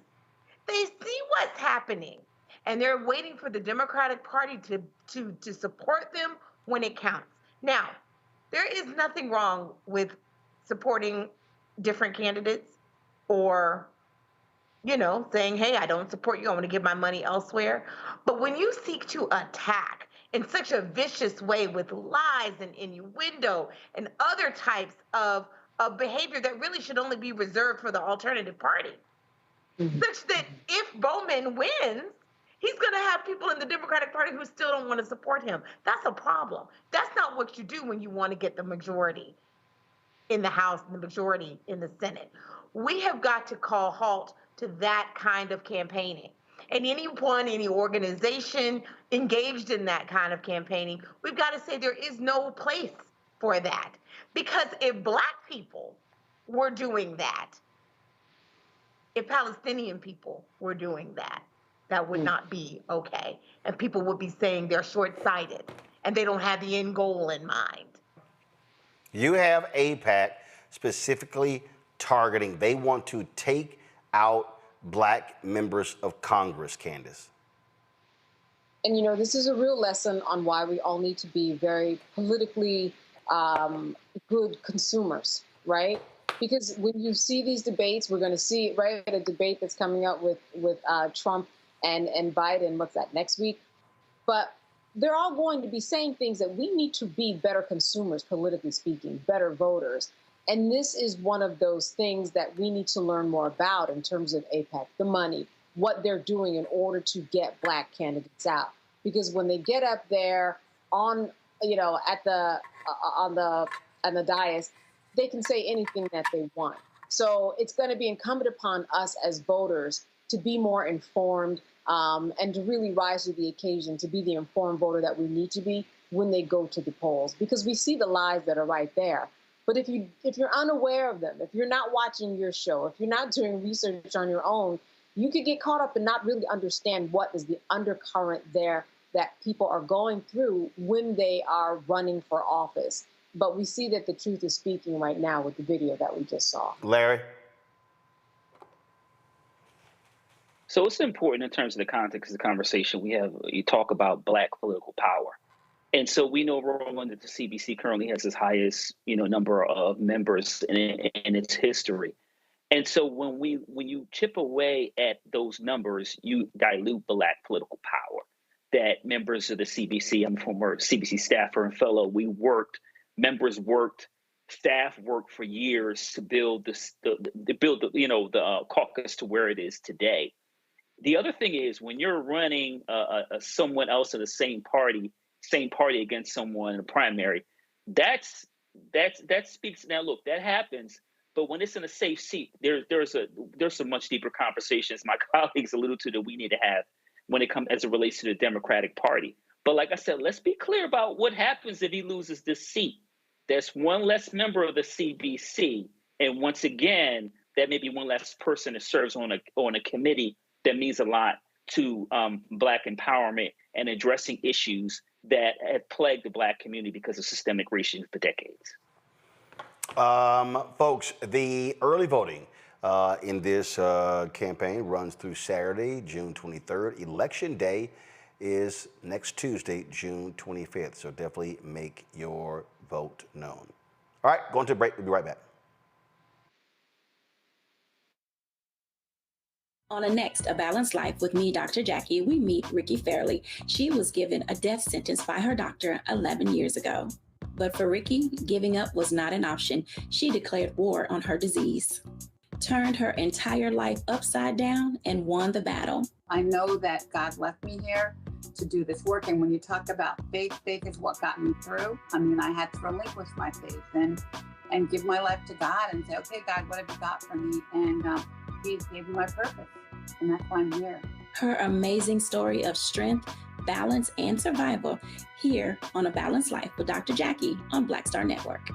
They see what's happening. And they're waiting for the Democratic Party to support them when it counts. Now, there is nothing wrong with supporting different candidates or, saying, hey, I don't support you. I want to give my money elsewhere. But when you seek to attack in such a vicious way with lies and innuendo and other types of behavior that really should only be reserved for the alternative party, such that if Bowman wins, he's going to have people in the Democratic Party who still don't want to support him. That's a problem. That's not what you do when you want to get the majority in the House and the majority in the Senate. We have got to call halt to that kind of campaigning. And anyone, any organization engaged in that kind of campaigning, we've got to say there is no place for that. Because if black people were doing that, if Palestinian people were doing that, that would not be okay. And people would be saying they're short-sighted and they don't have the end goal in mind. You have AIPAC specifically targeting, they want to take out black members of Congress, Candace. And this is a real lesson on why we all need to be very politically good consumers, right? Because when you see these debates, we're going to see, right, a debate that's coming up with Trump and Biden, what's that, next week? But they're all going to be saying things that we need to be better consumers, politically speaking, better voters. And this is one of those things that we need to learn more about in terms of AIPAC, the money, what they're doing in order to get black candidates out. Because when they get up there on, at the dais, they can say anything that they want. So it's going to be incumbent upon us as voters to be more informed and to really rise to the occasion, to be the informed voter that we need to be when they go to the polls, because we see the lies that are right there. But if you're unaware of them, if you're not watching your show, if you're not doing research on your own, you could get caught up and not really understand what is the undercurrent there that people are going through when they are running for office. But we see that the truth is speaking right now with the video that we just saw. Larry? So it's important in terms of the context of the conversation. You talk about Black political power. And so we know, Roland, that the CBC currently has its highest, number of members in its history. And so when you chip away at those numbers, you dilute Black political power. That members of the CBC, I'm a former CBC staffer and fellow, members worked, staff worked for years to build the caucus to where it is today. The other thing is when you're running someone else of the same party against someone in a primary, that speaks. Now, look, that happens, but when it's in a safe seat, there's some much deeper conversations my colleagues alluded to that we need to have when it comes as it relates to the Democratic Party. But like I said, let's be clear about what happens if he loses this seat. There's one less member of the CBC, and once again, that may be one less person that serves on a committee that means a lot to Black empowerment and addressing issues that have plagued the Black community because of systemic racism for decades. Folks, the early voting in this campaign runs through Saturday, June 23rd. Election Day is next Tuesday, June 25th. So definitely make your vote known. All right, going to a break. We'll be right back. On a next, A Balanced Life with me, Dr. Jackie, we meet Ricky Fairley. She was given a death sentence by her doctor 11 years ago. But for Ricky, giving up was not an option. She declared war on her disease, turned her entire life upside down, and won the battle. I know that God left me here to do this work. And when you talk about faith, faith is what got me through. I mean, I had to relinquish my faith and give my life to God and say, okay, God, what have you got for me? And He gave me my purpose, and that's why I'm here. Her amazing story of strength, balance, and survival here on A Balanced Life with Dr. Jackie on Black Star Network.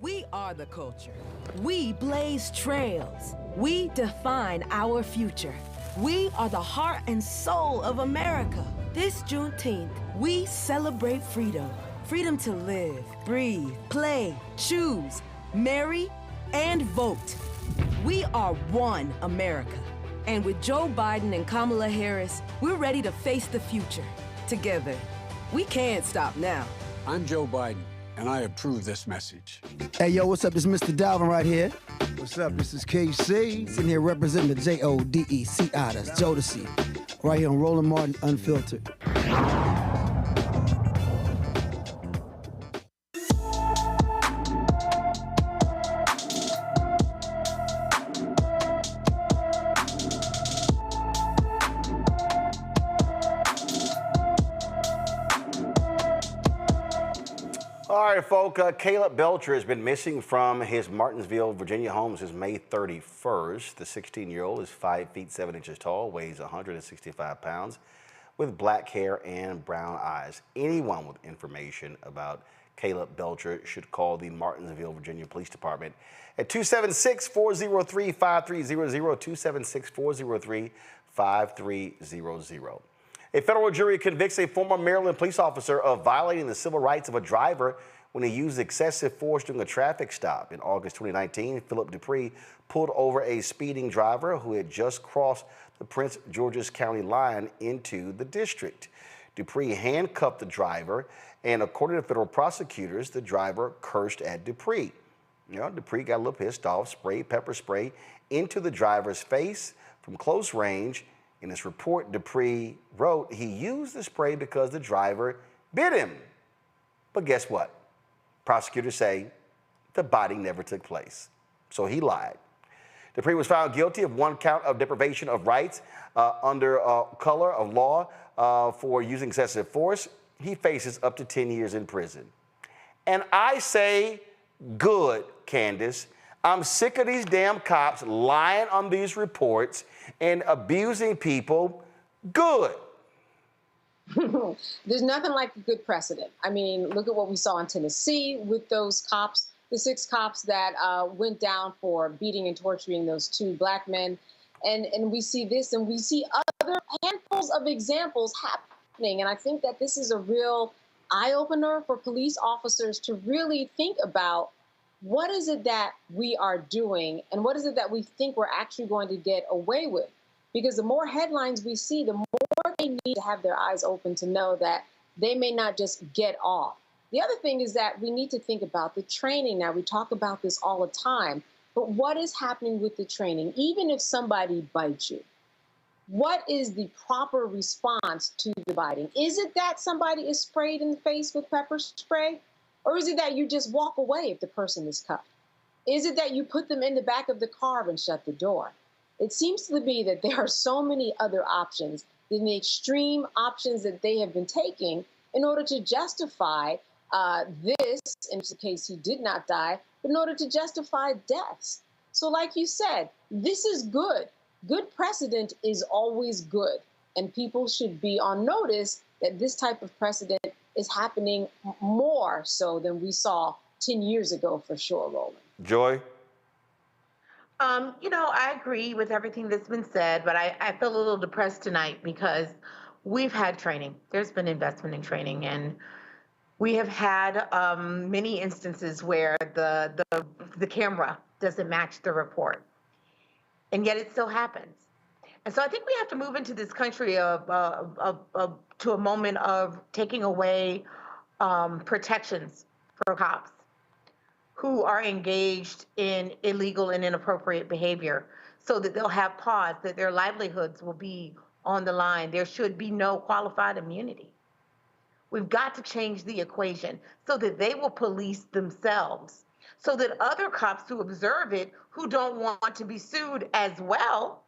We are the culture. We blaze trails. We define our future. We are the heart and soul of America. This Juneteenth, we celebrate freedom. Freedom to live, breathe, play, choose, marry, and vote. We are one America. And with Joe Biden and Kamala Harris, we're ready to face the future together. We can't stop now. I'm Joe Biden, and I approve this message. Hey, yo, what's up? This is Mr. Dalvin right here. What's up? This is KC. Sitting here representing the JODECI, that's Jodeci. Right here on Roland Martin Unfiltered. All right, folk, Caleb Belcher has been missing from his Martinsville, Virginia home since May 31st. The 16-year-old is 5 feet 7 inches tall, weighs 165 pounds, with black hair and brown eyes. Anyone with information about Caleb Belcher should call the Martinsville, Virginia Police Department at 276-403-5300, 276-403-5300. A federal jury convicts a former Maryland police officer of violating the civil rights of a driver when he used excessive force during a traffic stop. In August 2019, Philip Dupree pulled over a speeding driver who had just crossed the Prince George's County line into the district. Dupree handcuffed the driver, and according to federal prosecutors, the driver cursed at Dupree. Dupree got a little pissed off, sprayed pepper spray into the driver's face from close range. In his report, Dupree wrote he used the spray because the driver bit him. But guess what? Prosecutors say the biting never took place. So he lied. Dupree was found guilty of one count of deprivation of rights under color of law for using excessive force. He faces up to 10 years in prison. And I say, good, Candace. I'm sick of these damn cops lying on these reports and abusing people. Good. There's nothing like a good precedent. I mean, look at what we saw in Tennessee with those cops, the 6 cops that went down for beating and torturing those 2 black men. And we see this, and we see other handfuls of examples happening. And I think that this is a real eye-opener for police officers to really think about what is it that we are doing and what is it that we think we're actually going to get away with. Because the more headlines we see, the more they need to have their eyes open to know that they may not just get off. The other thing is that we need to think about the training. Now, we talk about this all the time, but what is happening with the training? Even if somebody bites you, what is the proper response to the biting? Is it that somebody is sprayed in the face with pepper spray? Or is it that you just walk away if the person is cuffed? Is it that you put them in the back of the car and shut the door? It seems to be that there are so many other options than the extreme options that they have been taking in order to justify this, in the case he did not die, but in order to justify deaths. So like you said, this is good. Good precedent is always good. And people should be on notice that this type of precedent is happening more so than we saw 10 years ago, for sure, Roland. Joy? I agree with everything that's been said, but I feel a little depressed tonight because we've had training. There's been investment in training, and we have had many instances where the camera doesn't match the report, and yet it still happens. And so I think we have to move into this country to a moment of taking away protections for cops who are engaged in illegal and inappropriate behavior, so that they'll have pause, that their livelihoods will be on the line. There should be no qualified immunity. We've got to change the equation so that they will police themselves, so that other cops who observe it, who don't want to be sued as well,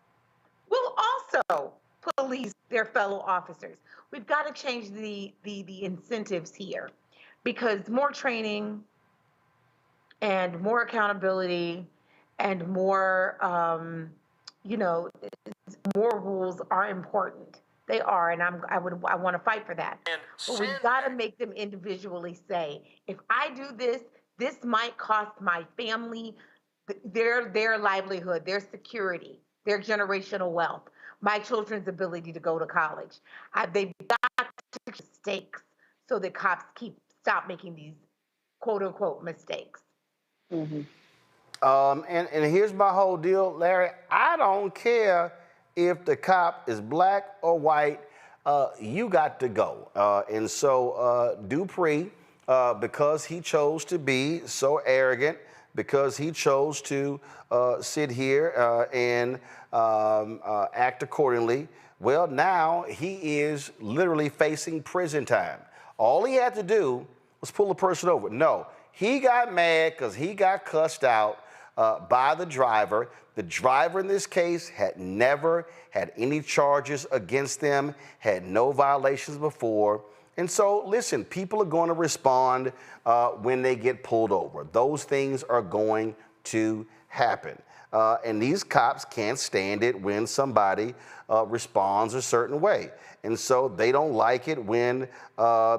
will also police their fellow officers. We've got to change the incentives here, because more training and more accountability and more, more rules are important. They are, and I want to fight for that. But we've got to make them individually say, if I do this, this might cost my family their livelihood, their security, their generational wealth, my children's ability to go to college. They've got to take mistakes so that cops stop making these quote unquote mistakes. Mm-hmm. And here's my whole deal, Larry. I don't care if the cop is black or white. You got to go. And so Dupree, because he chose to be so arrogant, because he chose to sit here and act accordingly, well, now he is literally facing prison time. All he had to do was pull the person over. No, he got mad because he got cussed out by the driver. The driver in this case had never had any charges against them, had no violations before. And so, listen, people are going to respond when they get pulled over. Those things are going to happen. And these cops can't stand it when somebody responds a certain way. And so they don't like it when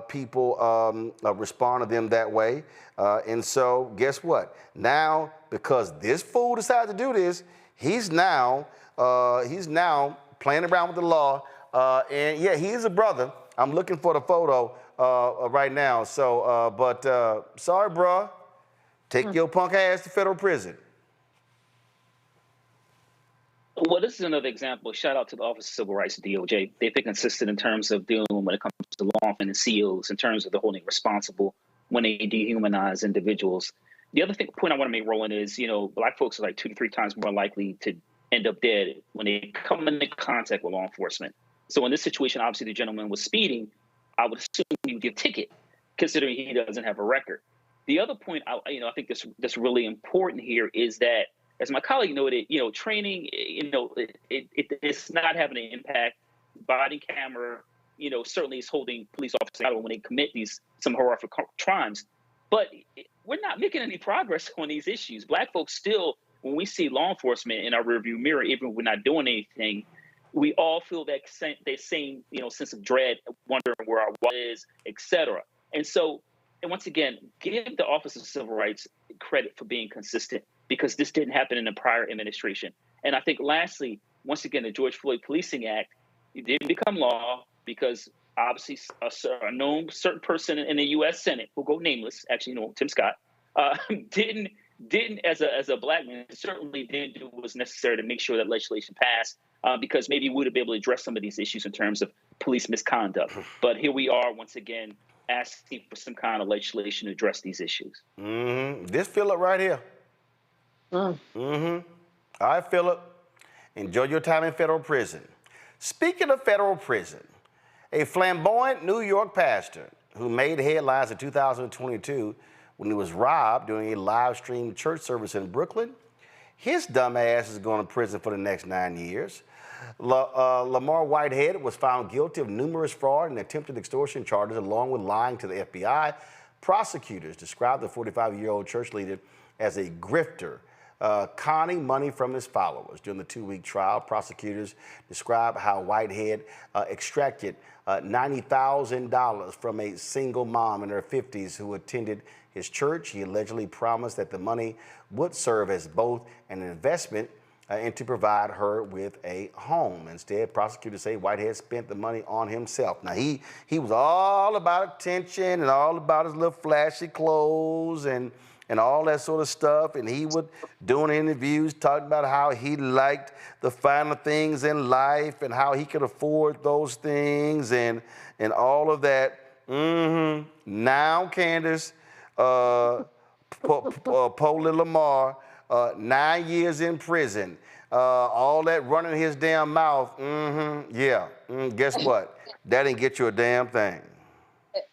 people respond to them that way. And so guess what? Now, because this fool decided to do this, he's now playing around with the law. And yeah, he is a brother. I'm looking for the photo right now. So, sorry, bro. Take your punk ass to federal prison. Well, this is another example. Shout out to the Office of Civil Rights at DOJ. They've been consistent in terms of dealing when it comes to law enforcement and CEOs, in terms of the holding responsible when they dehumanize individuals. The other point I want to make, Roland, is, black folks are like 2 to 3 times more likely to end up dead when they come into contact with law enforcement. So in this situation, obviously the gentleman was speeding. I would assume he would get a ticket, considering he doesn't have a record. The other point, I think that's really important here is that, as my colleague noted, training, it's not having an impact. Body camera, certainly is holding police officers accountable when they commit some horrific crimes. But we're not making any progress on these issues. Black folks still, when we see law enforcement in our rearview mirror, even if we're not doing anything, we all feel that same sense of dread, wondering where our wallet is, et cetera. And so, once again, give the Office of Civil Rights credit for being consistent, because this didn't happen in the prior administration. And I think lastly, once again, the George Floyd Policing Act, it didn't become law because obviously a known certain person in the U.S. Senate, who'll go nameless, actually, Tim Scott, didn't as a black man, certainly didn't do what was necessary to make sure that legislation passed, because maybe we would have been able to address some of these issues in terms of police misconduct. But here we are once again asking for some kind of legislation to address these issues. This Philip right here. All right, Philip. Enjoy your time in federal prison. Speaking of federal prison, a flamboyant New York pastor who made headlines in 2022 when he was robbed during a live stream church service in Brooklyn, his dumb ass is going to prison for the next 9 years. Lamar Whitehead was found guilty of numerous fraud and attempted extortion charges along with lying to the FBI. Prosecutors described the 45-year-old church leader as a grifter, conning money from his followers. During the 2-week trial, prosecutors described how Whitehead extracted $90,000 from a single mom in her 50s who attended his church. He allegedly promised that the money would serve as both an investment and to provide her with a home. Instead, prosecutors say Whitehead spent the money on himself. Now, he was all about attention and all about his little flashy clothes and all that sort of stuff. And he would, doing interviews, talking about how he liked the finer things in life and how he could afford those things and all of that. Now, Candace, poor little Lamar, 9 years in prison. All that running his damn mouth. Guess what? That didn't get you a damn thing.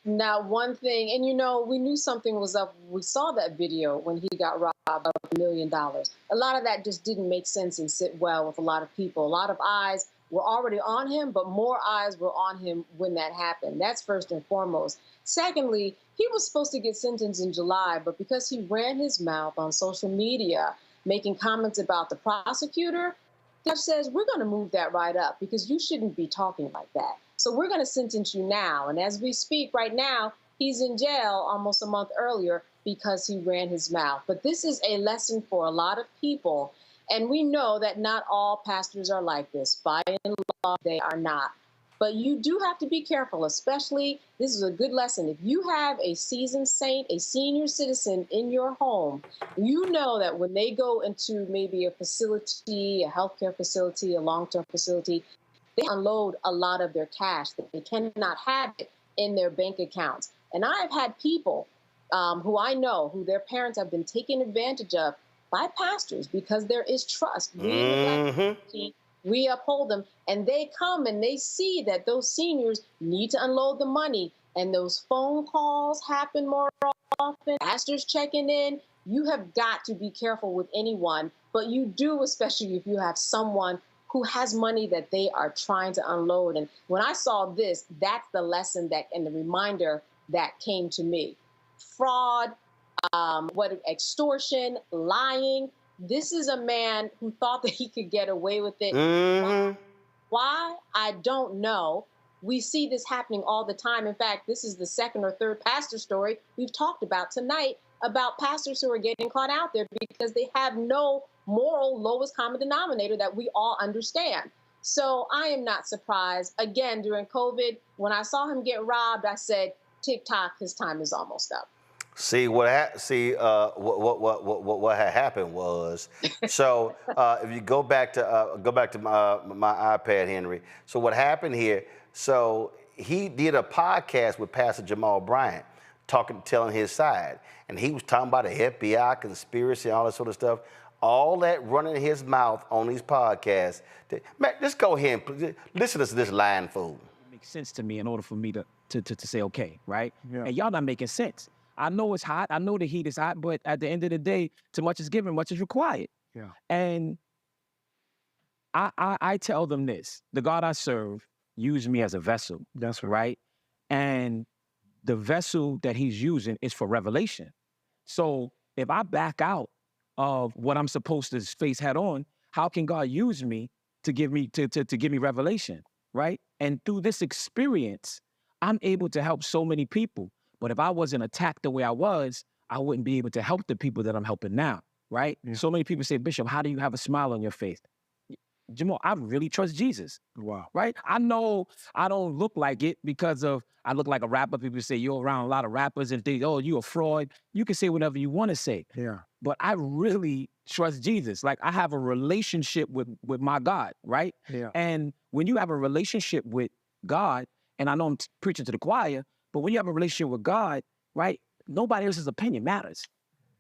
Now, one thing, and we knew something was up. We saw that video when he got robbed of $1 million. A lot of that just didn't make sense and sit well with a lot of people. A lot of eyes were already on him, but more eyes were on him when that happened. That's first and foremost. Secondly, he was supposed to get sentenced in July, but because he ran his mouth on social media, making comments about the prosecutor, the judge says, we're going to move that right up because you shouldn't be talking like that. So we're going to sentence you now. And as we speak right now, he's in jail almost a month earlier because he ran his mouth. But this is a lesson for a lot of people. And we know that not all pastors are like this. By and large, they are not. But you do have to be careful, especially, this is a good lesson. If you have a seasoned saint, a senior citizen in your home, you know that when they go into maybe a facility, a healthcare facility, a long-term facility, they unload a lot of their cash. They cannot have it in their bank accounts. And I've had people who I know who their parents have been taken advantage of by pastors because there is trust. We uphold them, and they come and they see that those seniors need to unload the money, and those phone calls happen more often, pastors checking in. You have got to be careful with anyone, but you do, especially if you have someone who has money that they are trying to unload. And when I saw this, that's the lesson that and the reminder that came to me. Fraud, extortion, lying. This is a man who thought that he could get away with it. Why? I don't know. We see this happening all the time. In fact, this is the second or third pastor story we've talked about tonight about pastors who are getting caught out there because they have no moral lowest common denominator that we all understand. So I am not surprised. Again, during COVID, when I saw him get robbed, I said, TikTok, his time is almost up. See what had happened was so if you go back to my iPad, Henry. So what happened here? So he did a podcast with Pastor Jamal Bryant, telling his side, and he was talking about the FBI conspiracy, all that sort of stuff. All that running his mouth on these podcasts. Man, just go ahead and listen to this lying fool. It makes sense to me in order for me to say okay, right? Yeah. And y'all not making sense. I know it's hot. I know the heat is hot, but at the end of the day, too much is given, much is required. Yeah. And I tell them this: the God I serve used me as a vessel. That's right. And the vessel that He's using is for revelation. So if I back out of what I'm supposed to face head on, how can God use me to give me to give me revelation, right? And through this experience, I'm able to help so many people. But if I wasn't attacked the way I was, I wouldn't be able to help the people that I'm helping now, right? Yeah. So many people say, Bishop, how do you have a smile on your face? Jamal, I really trust Jesus. Wow. Right? I know I don't look like it because I look like a rapper. People say you're around a lot of rappers and think, oh, you a fraud. You can say whatever you want to say. Yeah. But I really trust Jesus. Like, I have a relationship with my God, right? Yeah. And when you have a relationship with God, and I know I'm preaching to the choir, but when you have a relationship with God, right, nobody else's opinion matters,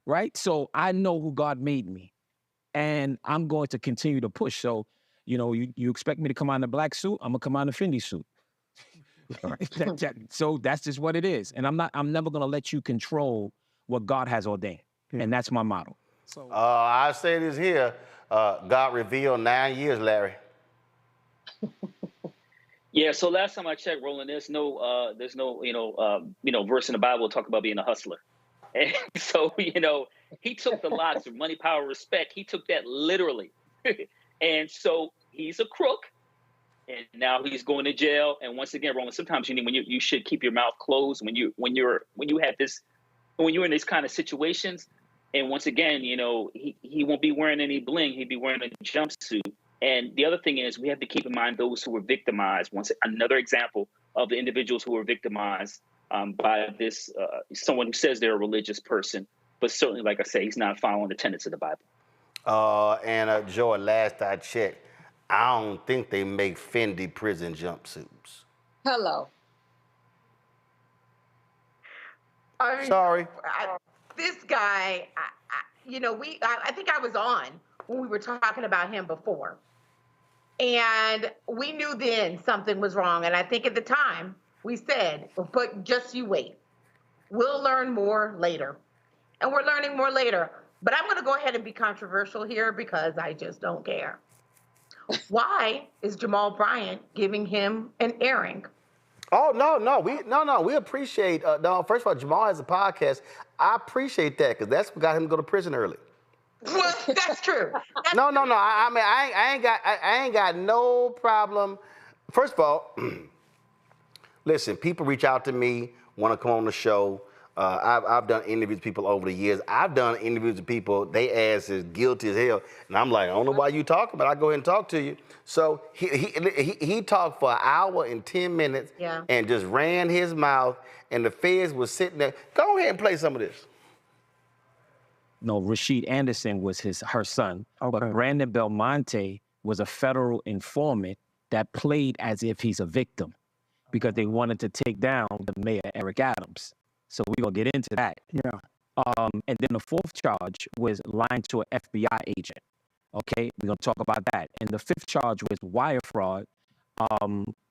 right? So I know who God made me, and I'm going to continue to push. So, you expect me to come out in a black suit, I'm gonna come out in a Fendi suit. Right? So that's just what it is. And I'm never gonna let you control what God has ordained. And that's my motto. So I say this here, God revealed 9 years, Larry. Yeah, so last time I checked, Roland, there's no verse in the Bible talk about being a hustler. And so, he took the lots of money, power, respect. He took that literally. And so he's a crook. And now he's going to jail. And once again, Roland, sometimes you should keep your mouth closed when you're in these kind of situations. And once again, he won't be wearing any bling. He'd be wearing a jumpsuit. And the other thing is, we have to keep in mind those who were victimized. Another example of the individuals who were victimized by this someone who says they're a religious person, but certainly, like I say, he's not following the tenets of the Bible. And Joy, last I checked, I don't think they make Fendi prison jumpsuits. Hello. Sorry. This guy, I think I was on when we were talking about him before. And we knew then something was wrong. And I think at the time we said, but just you wait. We'll learn more later. And we're learning more later. But I'm going to go ahead and be controversial here because I just don't care. Why is Jamal Bryant giving him an airing? Oh, no. We appreciate, first of all, Jamal has a podcast. I appreciate that because that's what got him to go to prison early. Well, that's true. No. I mean, I ain't got no problem. First of all, listen, people reach out to me, want to come on the show. I've done interviews with people over the years. I've done interviews with people, they ass is guilty as hell. And I'm like, I don't know why you talking, but I go ahead and talk to you. So he talked for 1 hour and 10 minutes and just ran his mouth, and the feds was sitting there. Go ahead and play some of this. No, Rashid Anderson was her son. Okay. But Brandon Belmonte was a federal informant that played as if he's a victim because they wanted to take down the mayor, Eric Adams. So we're going to get into that. Yeah. And then the fourth charge was lying to an FBI agent. Okay, we're going to talk about that. And the fifth charge was wire fraud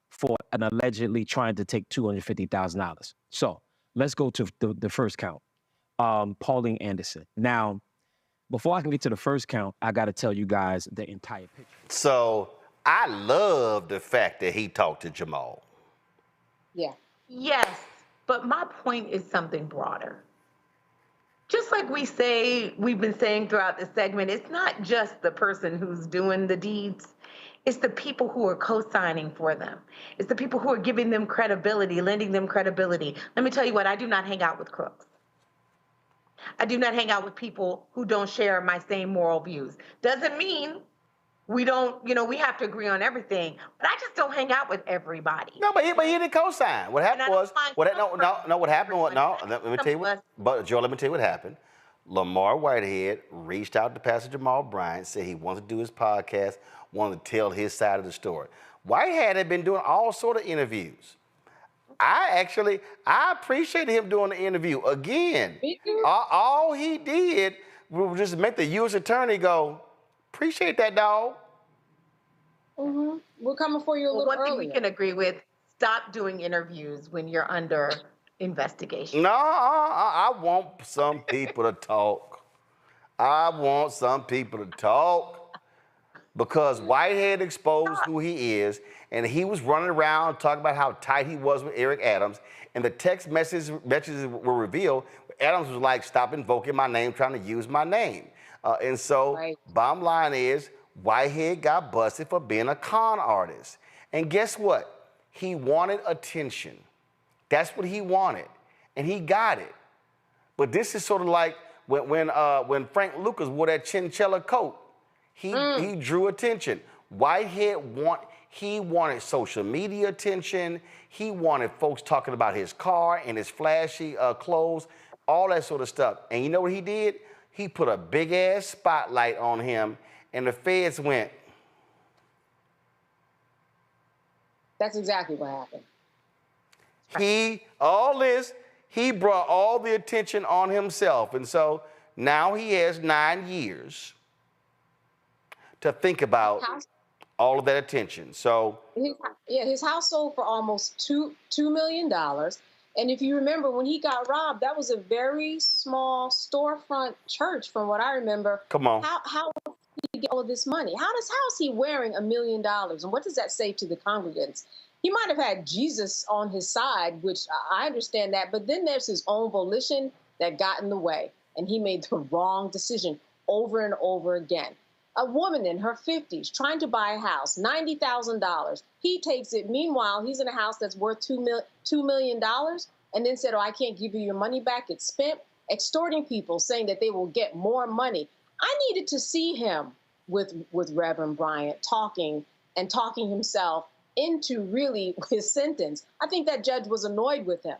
for an allegedly trying to take $250,000. So let's go to the first count. Pauline Anderson. Now, before I can get to the first count, I got to tell you guys the entire picture. So I love the fact that he talked to Jamal. Yeah. Yes, but my point is something broader. Just like we've been saying throughout this segment, it's not just the person who's doing the deeds. It's the people who are co-signing for them. It's the people who are giving them credibility, lending them credibility. Let me tell you what, I do not hang out with crooks. I do not hang out with people who don't share my same moral views. Doesn't mean we don't, we have to agree on everything, but I just don't hang out with everybody. No, but he didn't co-sign. What happened was, what happened was, let me tell you what, Joe, let me tell you what happened. Lamar Whitehead reached out to Pastor Jamal Bryant, said he wanted to do his podcast, wanted to tell his side of the story. Whitehead had been doing all sort of interviews. I appreciated him doing the interview. Again, all he did was just make the U.S. attorney go, appreciate that, dog. Mm-hmm. We're coming for you a little one earlier. Thing we can agree with, stop doing interviews when you're under investigation. No, I want some people to talk. Because Whitehead exposed who he is, and he was running around talking about how tight he was with Eric Adams, and the text messages were revealed. Adams was like, stop invoking my name, trying to use my name. And so, bottom line is, Whitehead got busted for being a con artist. And guess what? He wanted attention. That's what he wanted, and he got it. But this is sort of like when Frank Lucas wore that chinchilla coat. He drew attention. Whitehead wanted social media attention. He wanted folks talking about his car and his flashy clothes, all that sort of stuff. And you know what he did? He put a big-ass spotlight on him, and the feds went. That's exactly what happened. He brought all the attention on himself. And so now he has 9 years to think about all of that attention. So his house sold for almost $2 million. And if you remember, when he got robbed, that was a very small storefront church, from what I remember. Come on. How did he get all of this money? How is he wearing $1 million? And what does that say to the congregants? He might have had Jesus on his side, which I understand that, but then there's his own volition that got in the way, and he made the wrong decision over and over again. A woman in her 50s trying to buy a house, $90,000. He takes it. Meanwhile, he's in a house that's worth $2 million, and then said, oh, I can't give you your money back. It's spent. Extorting people, saying that they will get more money. I needed to see him with Reverend Bryant talking himself into really his sentence. I think that judge was annoyed with him.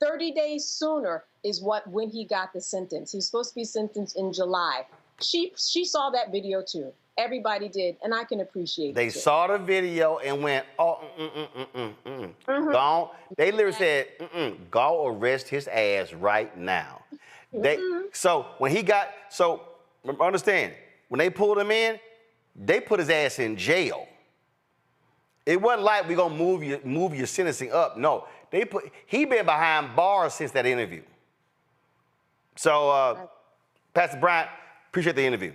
30 days sooner is when he got the sentence. He's supposed to be sentenced in July. She saw that video too. Everybody did, and I can appreciate it. They saw the video and went, oh, Gone. They literally said, go arrest his ass right now. So understand, when they pulled him in, they put his ass in jail. It wasn't like we're gonna move your sentencing up. No, he been behind bars since that interview. So, Pastor Bryant, appreciate the interview.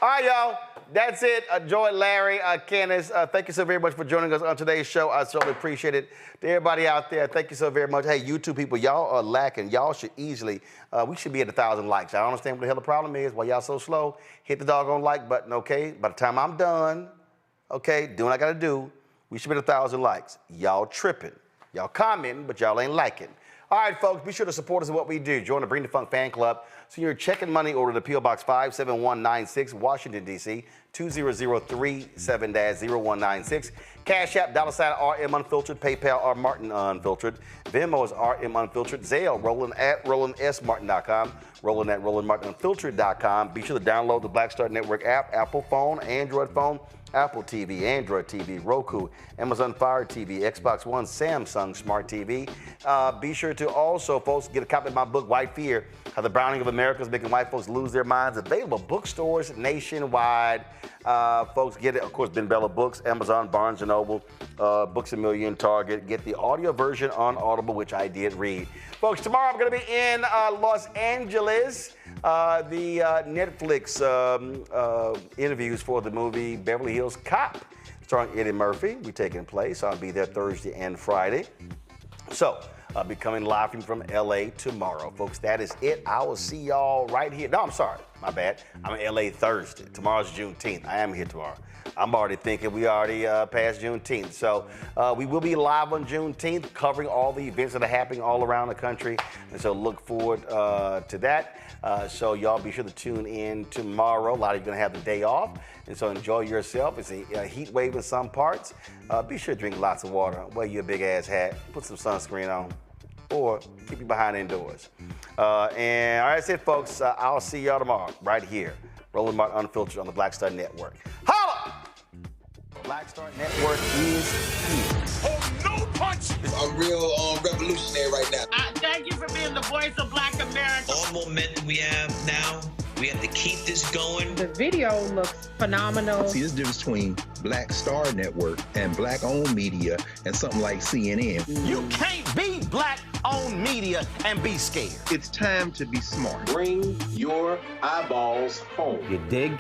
All right, y'all, that's it. Joy, Larry, Candace, thank you so very much for joining us on today's show. I certainly appreciate it. To everybody out there, thank you so very much. Hey, YouTube people, y'all are lacking. Y'all should easily, we should be at 1,000 likes. I don't understand what the hell the problem is. Why y'all so slow? Hit the doggone like button, okay? By the time I'm done, okay, doing what I gotta do, we should be at 1,000 likes. Y'all tripping. Y'all commenting, but y'all ain't liking. All right, folks, be sure to support us in what we do. Join the Bring the Funk fan club. So you're checking money order to P.O. Box 57196, Washington, D.C., 20037-0196. Cash App, $RM Unfiltered, PayPal, R Martin Unfiltered. Venmo is RM Unfiltered. Zelle, Roland at RolandSMartin.com. Roland at RolandMartinUnfiltered.com. Be sure to download the Black Star Network app, Apple phone, Android phone, Apple TV, Android TV, Roku, Amazon Fire TV, Xbox One, Samsung Smart TV. Be sure to also, folks, get a copy of my book, White Fear, How the Browning of America is Making White Folks Lose Their Minds. Available bookstores nationwide. Folks, get it, of course, Ben Bella Books, Amazon, Barnes & Noble, Books A Million, Target. Get the audio version on Audible, which I did read. Folks, tomorrow I'm going to be in Los Angeles. The Netflix interviews for the movie Beverly Hills Cop, starring Eddie Murphy, be taking place. I'll be there Thursday and Friday. So I'll be coming live from LA tomorrow. Folks, that is it. I will see y'all right here. No, I'm sorry. My bad. I'm in LA Thursday. Tomorrow's Juneteenth. I am here tomorrow. I'm already thinking we already passed Juneteenth. So we will be live on Juneteenth, covering all the events that are happening all around the country. And so look forward to that. So y'all be sure to tune in tomorrow. A lot of you are going to have the day off. And so enjoy yourself. It's a heat wave in some parts. Be sure to drink lots of water. Wear your big ass hat. Put some sunscreen on. Or keep you behind indoors. And all right, that's it, folks. I'll see y'all tomorrow right here. Roland Martin Unfiltered on the Black Star Network. Holla! Black Star Network is here. Oh, no punches! I'm real revolutionary right now. Thank you for being the voice of Black America. All momentum we have now, we have to keep this going. The video looks phenomenal. See, there's a difference between Black Star Network and Black-owned media and something like CNN. You can't be Black-owned media and be scared. It's time to be smart. Bring your eyeballs home. You dig?